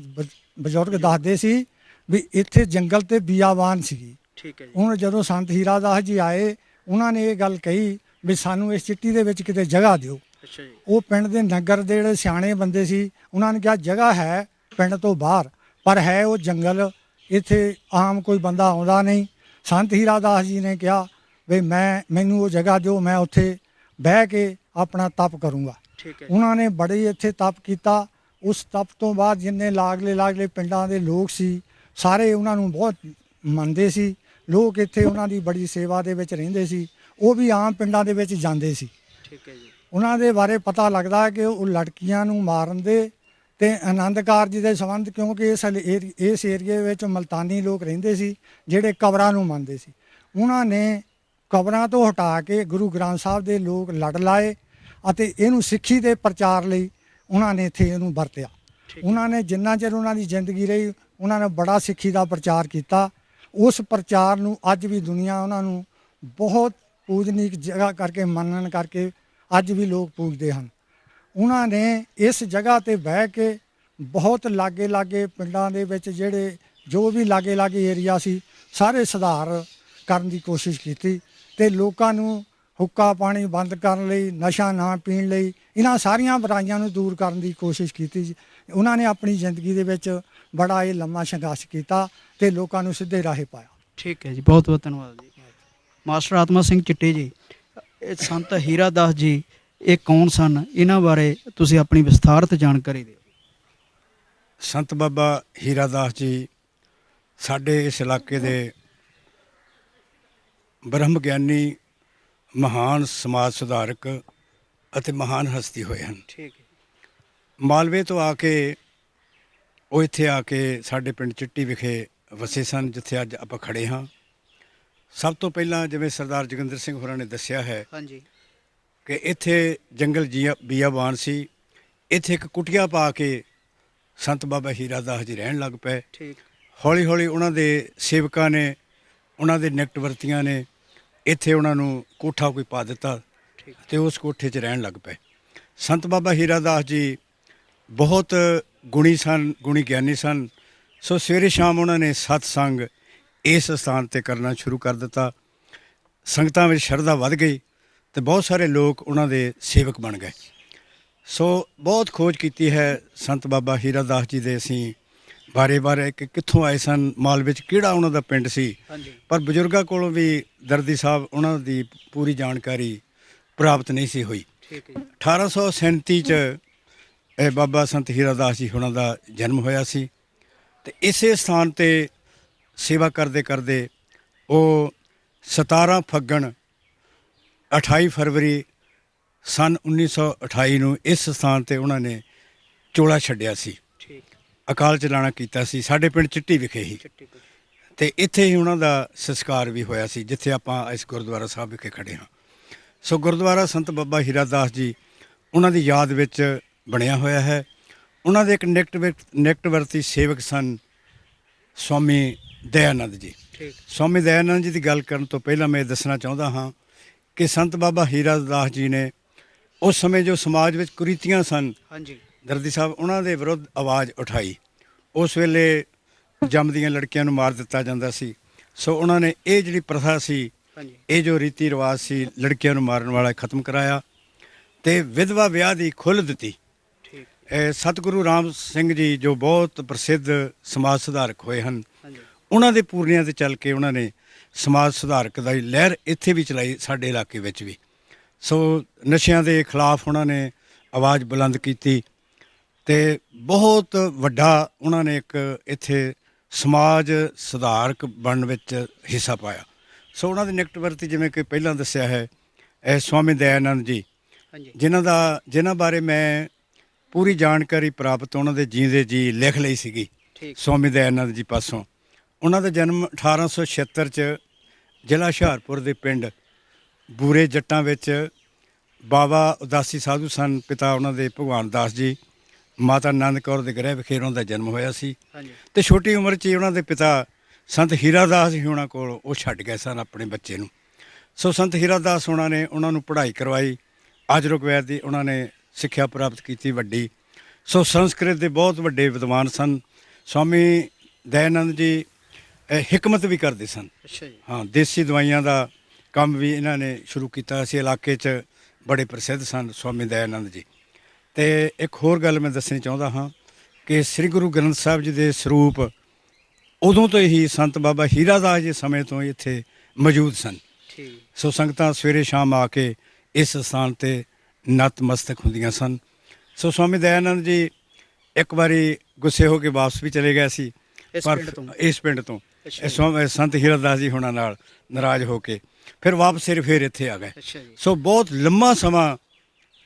ਬਜ਼ੁਰਗ ਦੱਸਦੇ ਸੀ ਵੀ ਇੱਥੇ ਜੰਗਲ ਤੇ ਬਿਆਬਾਨ ਸੀਗੀ। ਠੀਕ ਹੈ ਜੀ। ਹੁਣ ਜਦੋਂ ਸੰਤ ਹੀਰਾ ਦਾਸ ਜੀ ਆਏ, ਉਹਨਾਂ ਨੇ ਇਹ ਗੱਲ ਕਹੀ ਵੀ ਸਾਨੂੰ ਇਸ ਚਿੱਟੀ ਦੇ ਵਿੱਚ ਕਿਤੇ ਜਗ੍ਹਾ ਦਿਓ। ਅੱਛਾ ਜੀ। ਉਹ ਪਿੰਡ ਦੇ ਨਗਰ ਦੇ ਜਿਹੜੇ ਸਿਆਣੇ ਬੰਦੇ ਸੀ, ਉਹਨਾਂ ਨੇ ਕਿਹਾ ਜਗ੍ਹਾ ਹੈ ਪਿੰਡ ਤੋਂ ਬਾਹਰ, ਪਰ ਹੈ ਉਹ ਜੰਗਲ, ਇੱਥੇ ਆਮ ਕੋਈ ਬੰਦਾ ਆਉਂਦਾ ਨਹੀਂ। ਸੰਤ ਹੀਰਾ ਦਾਸ ਜੀ ਨੇ ਕਿਹਾ ਵੀ ਮੈਨੂੰ ਉਹ ਜਗ੍ਹਾ ਦਿਓ, ਮੈਂ ਉੱਥੇ ਬਹਿ ਕੇ ਆਪਣਾ ਤਪ ਕਰੂੰਗਾ। ਠੀਕ ਹੈ ਉਹਨਾਂ ਨੇ ਬੜੇ ਇੱਥੇ ਤਪ ਕੀਤਾ। ਉਸ ਤਪ ਤੋਂ ਬਾਅਦ ਜਿੰਨੇ ਲਾਗਲੇ ਪਿੰਡਾਂ ਦੇ ਲੋਕ ਸੀ ਸਾਰੇ ਉਹਨਾਂ ਨੂੰ ਬਹੁਤ ਮੰਨਦੇ ਸੀ। ਲੋਕ ਇੱਥੇ ਉਹਨਾਂ ਦੀ ਬੜੀ ਸੇਵਾ ਦੇ ਵਿੱਚ ਰਹਿੰਦੇ ਸੀ। ਉਹ ਵੀ ਆਮ ਪਿੰਡਾਂ ਦੇ ਵਿੱਚ ਜਾਂਦੇ ਸੀ। ਠੀਕ ਹੈ ਜੀ। ਉਹਨਾਂ ਦੇ ਬਾਰੇ ਪਤਾ ਲੱਗਦਾ ਕਿ ਉਹ ਲੜਕੀਆਂ ਨੂੰ ਮਾਰਨ ਦੇ ਤੇ ਆਨੰਦ ਕਾਰਜ ਦੇ ਸੰਬੰਧ, ਕਿਉਂਕਿ ਇਸ ਏਰੀਏ ਵਿੱਚ ਮਲਤਾਨੀ ਲੋਕ ਰਹਿੰਦੇ ਸੀ ਜਿਹੜੇ ਕਬਰਾਂ ਨੂੰ ਮੰਨਦੇ ਸੀ। ਉਹਨਾਂ ਨੇ ਕਬਰਾਂ ਤੋਂ ਹਟਾ ਕੇ ਗੁਰੂ ਗ੍ਰੰਥ ਸਾਹਿਬ ਦੇ ਲੋਕ ਲੜ ਲਾਏ ਅਤੇ ਇਹਨੂੰ ਸਿੱਖੀ ਦੇ ਪ੍ਰਚਾਰ ਲਈ ਉਹਨਾਂ ਨੇ ਇੱਥੇ ਇਹਨੂੰ ਵਰਤਿਆ। ਉਹਨਾਂ ਨੇ ਜਿੰਨਾ ਚਿਰ ਉਹਨਾਂ ਦੀ ਜ਼ਿੰਦਗੀ ਰਹੀ ਉਹਨਾਂ ਨੇ ਬੜਾ ਸਿੱਖੀ ਦਾ ਪ੍ਰਚਾਰ ਕੀਤਾ। ਉਸ ਪ੍ਰਚਾਰ ਨੂੰ ਅੱਜ ਵੀ ਦੁਨੀਆ ਉਹਨਾਂ ਨੂੰ ਬਹੁਤ ਪੂਜਨੀਕ ਜਗ੍ਹਾ ਕਰਕੇ ਮੰਨਣ ਕਰਕੇ ਅੱਜ ਵੀ ਲੋਕ ਪੂਜਦੇ ਹਨ। ਉਹਨਾਂ ਨੇ ਇਸ ਜਗ੍ਹਾ 'ਤੇ ਬਹਿ ਕੇ ਬਹੁਤ ਲਾਗੇ ਪਿੰਡਾਂ ਦੇ ਵਿੱਚ ਜਿਹੜੇ ਜੋ ਵੀ ਲਾਗੇ ਏਰੀਆ ਸੀ ਸਾਰੇ ਸੁਧਾਰ ਕਰਨ ਦੀ ਕੋਸ਼ਿਸ਼ ਕੀਤੀ ਅਤੇ ਲੋਕਾਂ ਨੂੰ ਹੁੱਕਾ ਪਾਣੀ ਬੰਦ ਕਰਨ ਲਈ, ਨਸ਼ਾ ਨਾ ਪੀਣ ਲਈ, ਇਹਨਾਂ ਸਾਰੀਆਂ ਬੁਰਾਈਆਂ ਨੂੰ ਦੂਰ ਕਰਨ ਦੀ ਕੋਸ਼ਿਸ਼ ਕੀਤੀ। ਉਹਨਾਂ ਨੇ ਆਪਣੀ ਜ਼ਿੰਦਗੀ ਦੇ ਵਿੱਚ ਬੜਾ ਇਹ ਲੰਮਾ ਸੰਘਰਸ਼ ਕੀਤਾ ਅਤੇ ਲੋਕਾਂ ਨੂੰ ਸਿੱਧੇ ਰਾਹੇ ਪਾਇਆ। ਠੀਕ ਹੈ ਜੀ, ਬਹੁਤ ਬਹੁਤ ਧੰਨਵਾਦ ਜੀ। ਮਾਸਟਰ ਆਤਮਾ ਸਿੰਘ ਚਿੱਟੇ ਜੀ, ਇਹ ਸੰਤ ਹੀਰਾ ਦਾਸ ਜੀ ਇਹ ਕੌਣ ਸਨ? ਇਹਨਾਂ ਬਾਰੇ ਤੁਸੀਂ ਆਪਣੀ ਵਿਸਥਾਰਤ ਜਾਣਕਾਰੀ ਦਿਓ। ਸੰਤ ਬਾਬਾ ਹੀਰਾ ਦਾਸ ਜੀ ਸਾਡੇ ਇਸ ਇਲਾਕੇ ਦੇ ਬ੍ਰਹਮ ਗਿਆਨੀ, ਮਹਾਨ ਸਮਾਜ ਸੁਧਾਰਕ ਅਤੇ ਮਹਾਨ ਹਸਤੀ ਹੋਏ ਹਨ। ਠੀਕ ਹੈ। ਮਾਲਵੇ ਤੋਂ ਆ ਕੇ ਉਹ ਇੱਥੇ ਆ ਕੇ ਸਾਡੇ ਪਿੰਡ ਚਿੱਟੀ ਵਿਖੇ ਵਸੇ ਸਨ, ਜਿੱਥੇ ਅੱਜ ਆਪਾਂ ਖੜੇ ਹਾਂ। ਸਭ ਤੋਂ ਪਹਿਲਾਂ ਜਿਵੇਂ ਸਰਦਾਰ ਜੋਗਿੰਦਰ ਸਿੰਘ ਹੋਰਾਂ ਨੇ ਦੱਸਿਆ ਹੈ ਹਾਂਜੀ ਕਿ ਇੱਥੇ ਜੰਗਲ ਬੀਆਬਾਨ ਸੀ। ਇੱਥੇ ਇੱਕ ਕੁਟੀਆ ਪਾ ਕੇ ਸੰਤ ਬਾਬਾ ਹੀਰਾ ਦਾਸ ਜੀ ਰਹਿਣ ਲੱਗ ਪਏ। ਠੀਕ। ਹੌਲੀ ਹੌਲੀ ਉਹਨਾਂ ਦੇ ਸੇਵਕਾਂ ਨੇ, ਉਹਨਾਂ ਦੇ ਨਿਕਟਵਰਤੀਆਂ ਨੇ ਇੱਥੇ ਉਹਨਾਂ ਨੂੰ ਕੋਠਾ ਕੋਈ ਪਾ ਦਿੱਤਾ ਅਤੇ ਉਸ ਕੋਠੇ 'ਚ ਰਹਿਣ ਲੱਗ ਪਏ। ਸੰਤ ਬਾਬਾ ਹੀਰਾ ਦਾਸ ਜੀ ਬਹੁਤ ਗੁਣੀ ਸਨ, ਗੁਣੀ ਗਿਆਨੀ ਸਨ। ਸੋ ਸਵੇਰੇ ਸ਼ਾਮ ਉਹਨਾਂ ਨੇ ਸਤਸੰਗ ਇਸ ਸਥਾਨ 'ਤੇ ਕਰਨਾ ਸ਼ੁਰੂ ਕਰ ਦਿੱਤਾ। ਸੰਗਤਾਂ ਵਿੱਚ ਸ਼ਰਧਾ ਵੱਧ ਗਈ ਅਤੇ ਬਹੁਤ ਸਾਰੇ ਲੋਕ ਉਹਨਾਂ ਦੇ ਸੇਵਕ ਬਣ ਗਏ। ਸੋ ਬਹੁਤ ਖੋਜ ਕੀਤੀ ਹੈ ਸੰਤ ਬਾਬਾ ਹੀਰਾ ਦਾਸ ਜੀ ਦੇ ਅਸੀਂ ਬਾਰੇ ਕਿ ਕਿੱਥੋਂ ਆਏ ਸਨ, ਮਾਲਵੇ 'ਚ ਕਿਹੜਾ ਉਹਨਾਂ ਦਾ ਪਿੰਡ ਸੀ। ਪਰ ਬਜ਼ੁਰਗਾਂ ਕੋਲੋਂ ਵੀ ਦਰਦੀ ਸਾਹਿਬ ਉਹਨਾਂ ਦੀ ਪੂਰੀ ਜਾਣਕਾਰੀ ਪ੍ਰਾਪਤ ਨਹੀਂ ਸੀ ਹੋਈ। 1837 'ਚ ਇਹ ਬਾਬਾ ਸੰਤ ਹੀਰਾ ਦਾਸ ਜੀ ਉਹਨਾਂ ਦਾ ਜਨਮ ਹੋਇਆ ਸੀ ਅਤੇ ਇਸੇ ਸਥਾਨ 'ਤੇ ਸੇਵਾ ਕਰਦੇ ਉਹ 17 ਫੱਗਣ 28 ਫਰਵਰੀ ਸੰਨ 1928 ਨੂੰ ਇਸ ਸਥਾਨ 'ਤੇ ਉਹਨਾਂ ਨੇ ਚੋਲਾ ਛੱਡਿਆ ਸੀ। ਅਕਾਲ ਚਲਾਣਾ ਕੀਤਾ ਸੀ ਸਾਡੇ ਪਿੰਡ ਚਿੱਟੀ ਵਿਖੇ ਹੀ, ਅਤੇ ਇੱਥੇ ਹੀ ਉਹਨਾਂ ਦਾ ਸੰਸਕਾਰ ਵੀ ਹੋਇਆ ਸੀ, ਜਿੱਥੇ ਆਪਾਂ ਇਸ ਗੁਰਦੁਆਰਾ ਸਾਹਿਬ ਵਿਖੇ ਖੜ੍ਹੇ ਹਾਂ। ਸੋ ਗੁਰਦੁਆਰਾ ਸੰਤ ਬਾਬਾ ਹੀਰਾ ਦਾਸ ਜੀ ਉਹਨਾਂ ਦੀ ਯਾਦ ਵਿੱਚ ਬਣਿਆ ਹੋਇਆ ਹੈ। ਉਹਨਾਂ ਦੇ ਇੱਕ ਨਿਕਟਵਰਤੀ ਸੇਵਕ ਸਨ ਸਵਾਮੀ ਦਇਆਨੰਦ ਜੀ। ਸਵਾਮੀ ਦਇਆਨੰਦ ਜੀ ਦੀ ਗੱਲ ਕਰਨ ਤੋਂ ਪਹਿਲਾਂ ਮੈਂ ਇਹ ਦੱਸਣਾ ਚਾਹੁੰਦਾ ਹਾਂ ਕਿ ਸੰਤ ਬਾਬਾ ਹੀਰਾ ਦਾਸ ਜੀ ਨੇ ਉਸ ਸਮੇਂ ਜੋ ਸਮਾਜ ਵਿੱਚ ਕੁਰੀਤੀਆਂ ਸਨ, ਦਰਦੀ ਸਾਹਿਬ ਉਹਨਾਂ ਦੇ ਵਿਰੁੱਧ ਆਵਾਜ਼ ਉਠਾਈ। ਉਸ ਵੇਲੇ ਜੰਮਦੀਆਂ ਲੜਕੀਆਂ ਨੂੰ ਮਾਰ ਦਿੱਤਾ ਜਾਂਦਾ ਸੀ। ਸੋ ਉਹਨਾਂ ਨੇ ਇਹ ਜਿਹੜੀ ਪ੍ਰਥਾ ਸੀ, ਇਹ ਜੋ ਰੀਤੀ ਰਿਵਾਜ ਸੀ ਲੜਕੀਆਂ ਨੂੰ ਮਾਰਨ ਵਾਲਾ, ਖਤਮ ਕਰਾਇਆ ਅਤੇ ਵਿਧਵਾ ਵਿਆਹ ਦੀ ਖੁੱਲ੍ਹ ਦਿੱਤੀ। ਸਤਿਗੁਰੂ ਰਾਮ ਸਿੰਘ ਜੀ ਜੋ ਬਹੁਤ ਪ੍ਰਸਿੱਧ ਸਮਾਜ ਸੁਧਾਰਕ ਹੋਏ ਹਨ, ਉਹਨਾਂ ਦੇ ਪੂਰਨਿਆਂ 'ਤੇ ਚੱਲ ਕੇ ਉਹਨਾਂ ਨੇ ਸਮਾਜ ਸੁਧਾਰਕ ਦੀ ਲਹਿਰ ਇੱਥੇ ਵੀ ਚਲਾਈ, ਸਾਡੇ ਇਲਾਕੇ ਵਿੱਚ ਵੀ। ਸੋ ਨਸ਼ਿਆਂ ਦੇ ਖਿਲਾਫ ਉਹਨਾਂ ਨੇ ਆਵਾਜ਼ ਬੁਲੰਦ ਕੀਤੀ ਅਤੇ ਬਹੁਤ ਵੱਡਾ ਉਹਨਾਂ ਨੇ ਇੱਕ ਇੱਥੇ ਸਮਾਜ ਸੁਧਾਰਕ ਬਣਨ ਵਿੱਚ ਹਿੱਸਾ ਪਾਇਆ। ਸੋ ਉਹਨਾਂ ਦੇ ਨਿਕਟਵਰਤੀ ਜਿਵੇਂ ਕਿ ਪਹਿਲਾਂ ਦੱਸਿਆ ਹੈ ਇਹ ਸਵਾਮੀ ਦਇਆਨੰਦ ਜੀ, ਜਿਨ੍ਹਾਂ ਬਾਰੇ ਮੈਂ ਪੂਰੀ ਜਾਣਕਾਰੀ ਪ੍ਰਾਪਤ ਉਹਨਾਂ ਦੇ ਜੀਂਦੇ ਜੀ ਲਿਖ ਲਈ ਸੀਗੀ ਸਵਾਮੀ ਦਇਆਨੰਦ ਜੀ ਪਾਸੋਂ। ਉਹਨਾਂ ਦਾ ਜਨਮ 1876 'ਚ ਜ਼ਿਲ੍ਹਾ ਹੁਸ਼ਿਆਰਪੁਰ ਦੇ ਪਿੰਡ ਬੂਰੇ ਜੱਟਾਂ ਵਿੱਚ ਬਾਬਾ ਉਦਾਸੀ ਸਾਧੂ ਸਨ। ਪਿਤਾ ਉਹਨਾਂ ਦੇ ਭਗਵਾਨ ਦਾਸ ਜੀ, ਮਾਤਾ ਆਨੰਦ ਕੌਰ ਦੇ ਗ੍ਰਹਿ ਵਿਖੇ ਉਹਨਾਂ ਦਾ ਜਨਮ ਹੋਇਆ ਸੀ ਅਤੇ ਛੋਟੀ ਉਮਰ 'ਚ ਹੀ ਉਹਨਾਂ ਦੇ ਪਿਤਾ ਸੰਤ ਹੀਰਾ ਦਾਸ ਜੀ ਹੋਣਾ ਕੋਲ ਉਹ ਛੱਡ ਗਏ ਸਨ ਆਪਣੇ ਬੱਚੇ ਨੂੰ। ਸੋ ਸੰਤ ਹੀਰਾ ਦਾਸ ਹੋਣਾ ਨੇ ਉਹਨਾਂ ਨੂੰ ਪੜ੍ਹਾਈ ਕਰਵਾਈ, ਆਜਰਕ ਵੈਦ ਦੀ ਉਹਨਾਂ ਨੇ ਸਿੱਖਿਆ ਪ੍ਰਾਪਤ ਕੀਤੀ ਵੱਡੀ। ਸੋ ਸੰਸਕ੍ਰਿਤ ਦੇ ਬਹੁਤ ਵੱਡੇ ਵਿਦਵਾਨ ਸਨ। ਸਵਾਮੀ ਦਇਆਨੰਦ ਜੀ ਹਿਕਮਤ ਵੀ ਕਰਦੇ ਸਨ। ਹਾਂ, ਦੇਸੀ ਦਵਾਈਆਂ ਦਾ ਕੰਮ ਵੀ ਇਹਨਾਂ ਨੇ ਸ਼ੁਰੂ ਕੀਤਾ ਸੀ। ਇਲਾਕੇ 'ਚ ਬੜੇ ਪ੍ਰਸਿੱਧ ਸਨ ਸਵਾਮੀ ਦਇਆਨੰਦ ਜੀ। ਅਤੇ ਇੱਕ ਹੋਰ ਗੱਲ ਮੈਂ ਦੱਸਣੀ ਚਾਹੁੰਦਾ ਹਾਂ ਕਿ ਸ੍ਰੀ ਗੁਰੂ ਗ੍ਰੰਥ ਸਾਹਿਬ ਜੀ ਦੇ ਸਰੂਪ ਉਦੋਂ ਤੋਂ ਹੀ ਸੰਤ ਬਾਬਾ ਹੀਰਾ ਦਾਸ ਜੀ ਸਮੇਂ ਤੋਂ ਇੱਥੇ ਮੌਜੂਦ ਸਨ। ਠੀਕ ਸੋ ਸੰਗਤਾਂ ਸਵੇਰੇ ਸ਼ਾਮ ਆ ਕੇ ਇਸ ਸਥਾਨ ਤੇ ਨਤਮਸਤਕ ਹੁੰਦੀਆਂ ਸਨ। ਸੋ ਸਵਾਮੀ ਦਇਆਨੰਦ ਜੀ ਇੱਕ ਵਾਰੀ ਗੁੱਸੇ ਹੋ ਕੇ ਵਾਪਸ ਵੀ ਚਲੇ ਗਏ ਸੀ, ਇਸ ਪਰ ਪਿੰਡ ਤੋਂ ਇਸ ਪਿੰਡ ਤੋਂ ਅੱਛਾ ਜੀ। ਸੰਤ ਹੀਰਾਦਾਸ ਜੀ ਹੁਣਾਂ ਨਾਲ ਨਾਰਾਜ਼ ਹੋ ਕੇ ਫਿਰ ਵਾਪਸ ਫਿਰ ਇੱਥੇ ਆ ਗਏ। ਅੱਛਾ ਜੀ। ਸੋ ਬਹੁਤ ਲੰਮਾ ਸਮਾਂ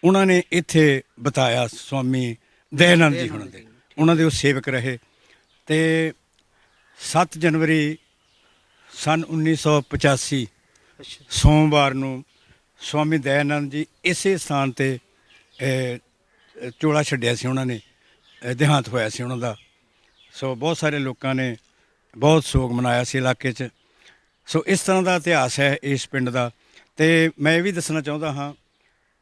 ਉਹਨਾਂ ਨੇ ਇੱਥੇ ਬਿਤਾਇਆ ਸਵਾਮੀ ਦਇਆਨੰਦ ਜੀ ਹੁਣਾਂ ਦੇ, ਉਹਨਾਂ ਦੇ ਉਹ ਸੇਵਕ ਰਹੇ। ਤੇ 7 ਜਨਵਰੀ ਸਨ 1985 ਅੱਛਾ ਸੋਮਵਾਰ ਨੂੰ ਸਵਾਮੀ ਦਇਆਨੰਦ ਜੀ ਇਸੇ ਸਥਾਨ ਤੇ ਚੋਲਾ ਛੱਡਿਆ ਸੀ, ਉਹਨਾਂ ਨੇ ਦੇਹਾਂਤ ਹੋਇਆ ਸੀ ਉਹਨਾਂ ਦਾ। ਸੋ ਬਹੁਤ ਸਾਰੇ ਲੋਕਾਂ ਨੇ ਬਹੁਤ ਸੋਗ ਮਨਾਇਆ ਸੀ ਇਲਾਕੇ 'ਚ। ਸੋ ਇਸ ਤਰ੍ਹਾਂ ਦਾ ਇਤਿਹਾਸ ਹੈ ਇਸ ਪਿੰਡ ਦਾ। ਤੇ ਮੈਂ ਇਹ ਵੀ ਦੱਸਣਾ ਚਾਹੁੰਦਾ ਹਾਂ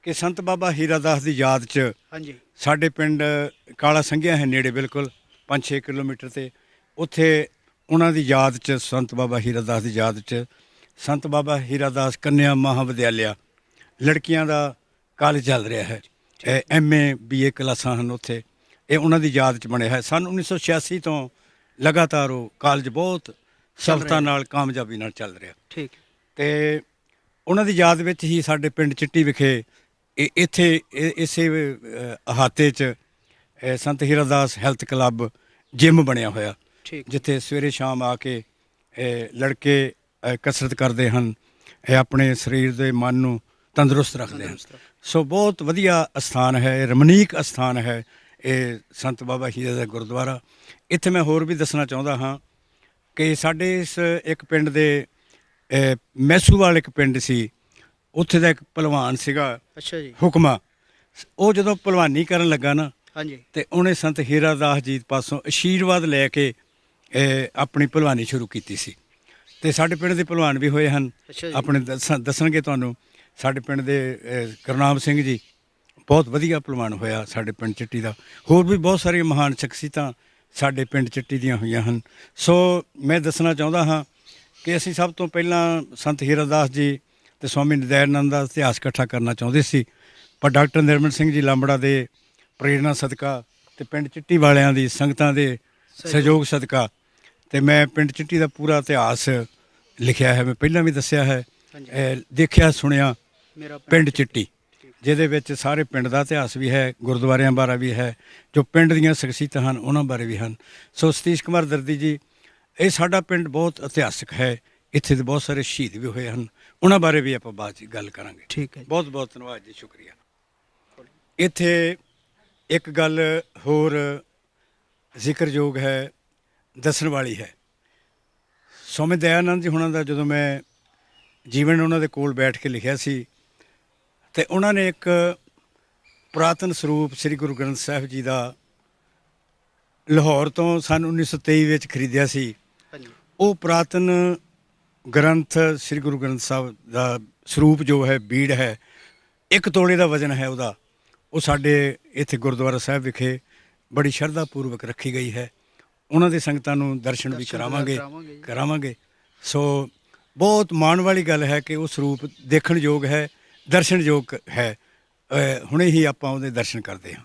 ਕਿ ਸੰਤ ਬਾਬਾ ਹੀਰਾਦਾਸ ਦੀ ਯਾਦ 'ਚ ਹਾਂਜੀ ਸਾਡੇ ਪਿੰਡ ਕਾਲਾ ਸੰਘਿਆ ਹੈ ਨੇੜੇ, ਬਿਲਕੁਲ 5-6 ਕਿਲੋਮੀਟਰ ਤੇ। ਉੱਥੇ ਉਹਨਾਂ ਦੀ ਯਾਦ 'ਚ, ਸੰਤ ਬਾਬਾ ਹੀਰਾਦਾਸ ਦੀ ਯਾਦ 'ਚ ਸੰਤ ਬਾਬਾ ਹੀਰਾਦਾਸ ਕੰਨਿਆ ਮਹਾਵਿਦਿਆਲਿਆ ਲੜਕੀਆਂ ਦਾ ਕਾਲਜ ਚੱਲ ਰਿਹਾ ਹੈ। MA BA ਕਲਾਸਾਂ ਹਨ ਉੱਥੇ। ਇਹ ਉਹਨਾਂ ਦੀ ਯਾਦ 'ਚ ਬਣਿਆ ਹੈ। ਸਨ 1986 ਤੋਂ ਲਗਾਤਾਰ ਉਹ ਕਾਲਜ ਬਹੁਤ ਸਫਲਤਾ ਨਾਲ, ਕਾਮਯਾਬੀ ਨਾਲ ਚੱਲ ਰਿਹਾ। ਠੀਕ ਤੇ ਉਹਨਾਂ ਦੀ ਯਾਦ ਵਿੱਚ ਹੀ ਸਾਡੇ ਪਿੰਡ ਚਿੱਟੀ ਵਿਖੇ ਇੱਥੇ ਇਸੇ ਅਹਾਤੇ 'ਚ ਸੰਤ ਹੀਰਾਦਾਸ ਹੈਲਥ ਕਲੱਬ ਜਿਮ ਬਣਿਆ ਹੋਇਆ, ਠੀਕ ਜਿੱਥੇ ਸਵੇਰੇ ਸ਼ਾਮ ਆ ਕੇ ਲੜਕੇ ਕਸਰਤ ਕਰਦੇ ਹਨ, ਇਹ ਆਪਣੇ ਸਰੀਰ ਦੇ ਮਨ ਨੂੰ ਤੰਦਰੁਸਤ ਰੱਖਦੇ ਹਨ। ਸੋ ਬਹੁਤ ਵਧੀਆ ਅਸਥਾਨ ਹੈ, ਰਮਣੀਕ ਅਸਥਾਨ ਹੈ ਇਹ ਸੰਤ ਬਾਬਾ ਹੀਰਾ ਦਾ ਗੁਰਦੁਆਰਾ। ਇੱਥੇ ਮੈਂ ਹੋਰ ਵੀ ਦੱਸਣਾ ਚਾਹੁੰਦਾ ਹਾਂ ਕਿ ਸਾਡੇ ਇਸ ਇੱਕ ਪਿੰਡ ਦੇ ਮੈਸੂਵਾਲ ਇੱਕ ਪਿੰਡ ਸੀ, ਉੱਥੇ ਦਾ ਇੱਕ ਭਲਵਾਨ ਸੀਗਾ ਅੱਛਾ ਜੀ। ਹੁਕਮਾ। ਉਹ ਜਦੋਂ ਭਲਵਾਨੀ ਕਰਨ ਲੱਗਾ ਨਾ, ਹਾਂਜੀ ਤੇ ਉਹਨੇ ਸੰਤ ਹੀਰਾਦਾਸ ਜੀ ਪਾਸੋਂ ਆਸ਼ੀਰਵਾਦ ਲੈ ਕੇ ਆਪਣੀ ਭਲਵਾਨੀ ਸ਼ੁਰੂ ਕੀਤੀ ਸੀ। ਤੇ ਸਾਡੇ ਪਿੰਡ ਦੇ ਭਲਵਾਨ ਵੀ ਹੋਏ ਹਨ, ਅੱਛਾ ਜੀ। ਆਪਣੇ ਦੱਸਣਗੇ ਤੁਹਾਨੂੰ। ਸਾਡੇ ਪਿੰਡ ਦੇ ਗੁਰਨਾਮ ਸਿੰਘ ਜੀ ਬਹੁਤ ਵਧੀਆ ਭਲਵਾਨ ਹੋਇਆ ਸਾਡੇ ਪਿੰਡ ਚਿੱਟੀ ਦਾ। ਹੋਰ ਵੀ ਬਹੁਤ ਸਾਰੀਆਂ ਮਹਾਨ ਸ਼ਖਸੀਅਤਾਂ ਸਾਡੇ ਪਿੰਡ ਚਿੱਟੀ ਦੀਆਂ ਹੋਈਆਂ ਹਨ। ਸੋ ਮੈਂ ਦੱਸਣਾ ਚਾਹੁੰਦਾ ਹਾਂ ਕਿ ਅਸੀਂ ਸਭ ਤੋਂ ਪਹਿਲਾਂ ਸੰਤ ਹੀਰਾਦਾਸ ਜੀ ਤੇ ਸਵਾਮੀ ਦਇਆਨੰਦ ਦਾ ਇਤਿਹਾਸ ਇਕੱਠਾ ਕਰਨਾ ਚਾਹੁੰਦੇ ਸੀ, ਪਰ ਡਾਕਟਰ ਨਿਰਮਲ ਸਿੰਘ ਜੀ ਲਾਂਬੜਾ ਦੇ ਪ੍ਰੇਰਨਾ ਸਦਕਾ ਤੇ ਪਿੰਡ ਚਿੱਟੀ ਵਾਲਿਆਂ ਦੀ ਸੰਗਤਾਂ ਦੇ ਸਹਿਯੋਗ ਸਦਕਾ ਤੇ ਮੈਂ ਪਿੰਡ ਚਿੱਟੀ ਦਾ ਪੂਰਾ ਇਤਿਹਾਸ ਲਿਖਿਆ ਹੈ। ਮੈਂ ਪਹਿਲਾਂ ਵੀ ਦੱਸਿਆ ਹੈ, ਦੇਖਿਆ ਸੁਣਿਆ ਮੇਰਾ ਪਿੰਡ ਚਿੱਟੀ, ਜਿਹਦੇ ਵਿੱਚ ਸਾਰੇ ਪਿੰਡ ਦਾ ਇਤਿਹਾਸ ਵੀ ਹੈ, ਗੁਰਦੁਆਰਿਆਂ ਬਾਰੇ ਵੀ ਹੈ, ਜੋ ਪਿੰਡ ਦੀਆਂ ਸ਼ਖਸੀਅਤਾਂ ਹਨ ਉਹਨਾਂ ਬਾਰੇ ਵੀ ਹਨ। ਸੋ ਸਤੀਸ਼ ਕੁਮਾਰ ਦਰਦੀ ਜੀ, ਇਹ ਸਾਡਾ ਪਿੰਡ ਬਹੁਤ ਇਤਿਹਾਸਕ ਹੈ, ਇੱਥੇ ਦੇ ਬਹੁਤ ਸਾਰੇ ਸ਼ਹੀਦ ਵੀ ਹੋਏ ਹਨ, ਉਹਨਾਂ ਬਾਰੇ ਵੀ ਆਪਾਂ ਬਾਅਦ 'ਚ ਗੱਲ ਕਰਾਂਗੇ। ਠੀਕ ਹੈ। ਬਹੁਤ ਬਹੁਤ ਧੰਨਵਾਦ ਜੀ, ਸ਼ੁਕਰੀਆ। ਇੱਥੇ ਇੱਕ ਗੱਲ ਹੋਰ ਜ਼ਿਕਰਯੋਗ ਹੈ, ਦੱਸਣ ਵਾਲੀ ਹੈ। ਸਵਾਮੀ ਦਇਆਨੰਦ ਜੀ ਹੁਣਾਂ ਦਾ ਜਦੋਂ ਮੈਂ ਜੀਵਨ ਉਹਨਾਂ ਦੇ ਕੋਲ ਬੈਠ ਕੇ ਲਿਖਿਆ ਸੀ, ਤੇ ਉਹਨਾਂ ਨੇ ਇੱਕ ਪੁਰਾਤਨ ਸਰੂਪ ਸ੍ਰੀ ਗੁਰੂ ਗ੍ਰੰਥ ਸਾਹਿਬ ਜੀ ਦਾ ਲਾਹੌਰ ਤੋਂ ਸਨ 1923 ਵਿੱਚ ਖਰੀਦਿਆ ਸੀ। ਹਾਂਜੀ ਉਹ ਪੁਰਾਤਨ ਗ੍ਰੰਥ ਸ੍ਰੀ ਗੁਰੂ ਗ੍ਰੰਥ ਸਾਹਿਬ ਦਾ ਸਰੂਪ ਜੋ ਹੈ, ਬੀੜ ਹੈ, 1 ਤੋਲੇ ਦਾ ਵਜ਼ਨ ਹੈ ਉਹਦਾ, ਉਹ ਸਾਡੇ ਇੱਥੇ ਗੁਰਦੁਆਰਾ ਸਾਹਿਬ ਵਿਖੇ ਬੜੀ ਸ਼ਰਧਾ ਪੂਰਵਕ ਰੱਖੀ ਗਈ ਹੈ। ਉਹਨਾਂ ਦੇ ਸੰਗਤਾਂ ਨੂੰ ਦਰਸ਼ਨ ਵੀ ਕਰਾਵਾਂਗੇ। ਸੋ ਬਹੁਤ ਮਾਣ ਵਾਲੀ ਗੱਲ ਹੈ ਕਿ ਉਹ ਸਰੂਪ ਦੇਖਣ ਯੋਗ ਹੈ, ਦਰਸ਼ਨਯੋਗ ਹੈ। ਹੁਣੇ ਹੀ ਆਪਾਂ ਉਹਦੇ ਦਰਸ਼ਨ ਕਰਦੇ ਹਾਂ।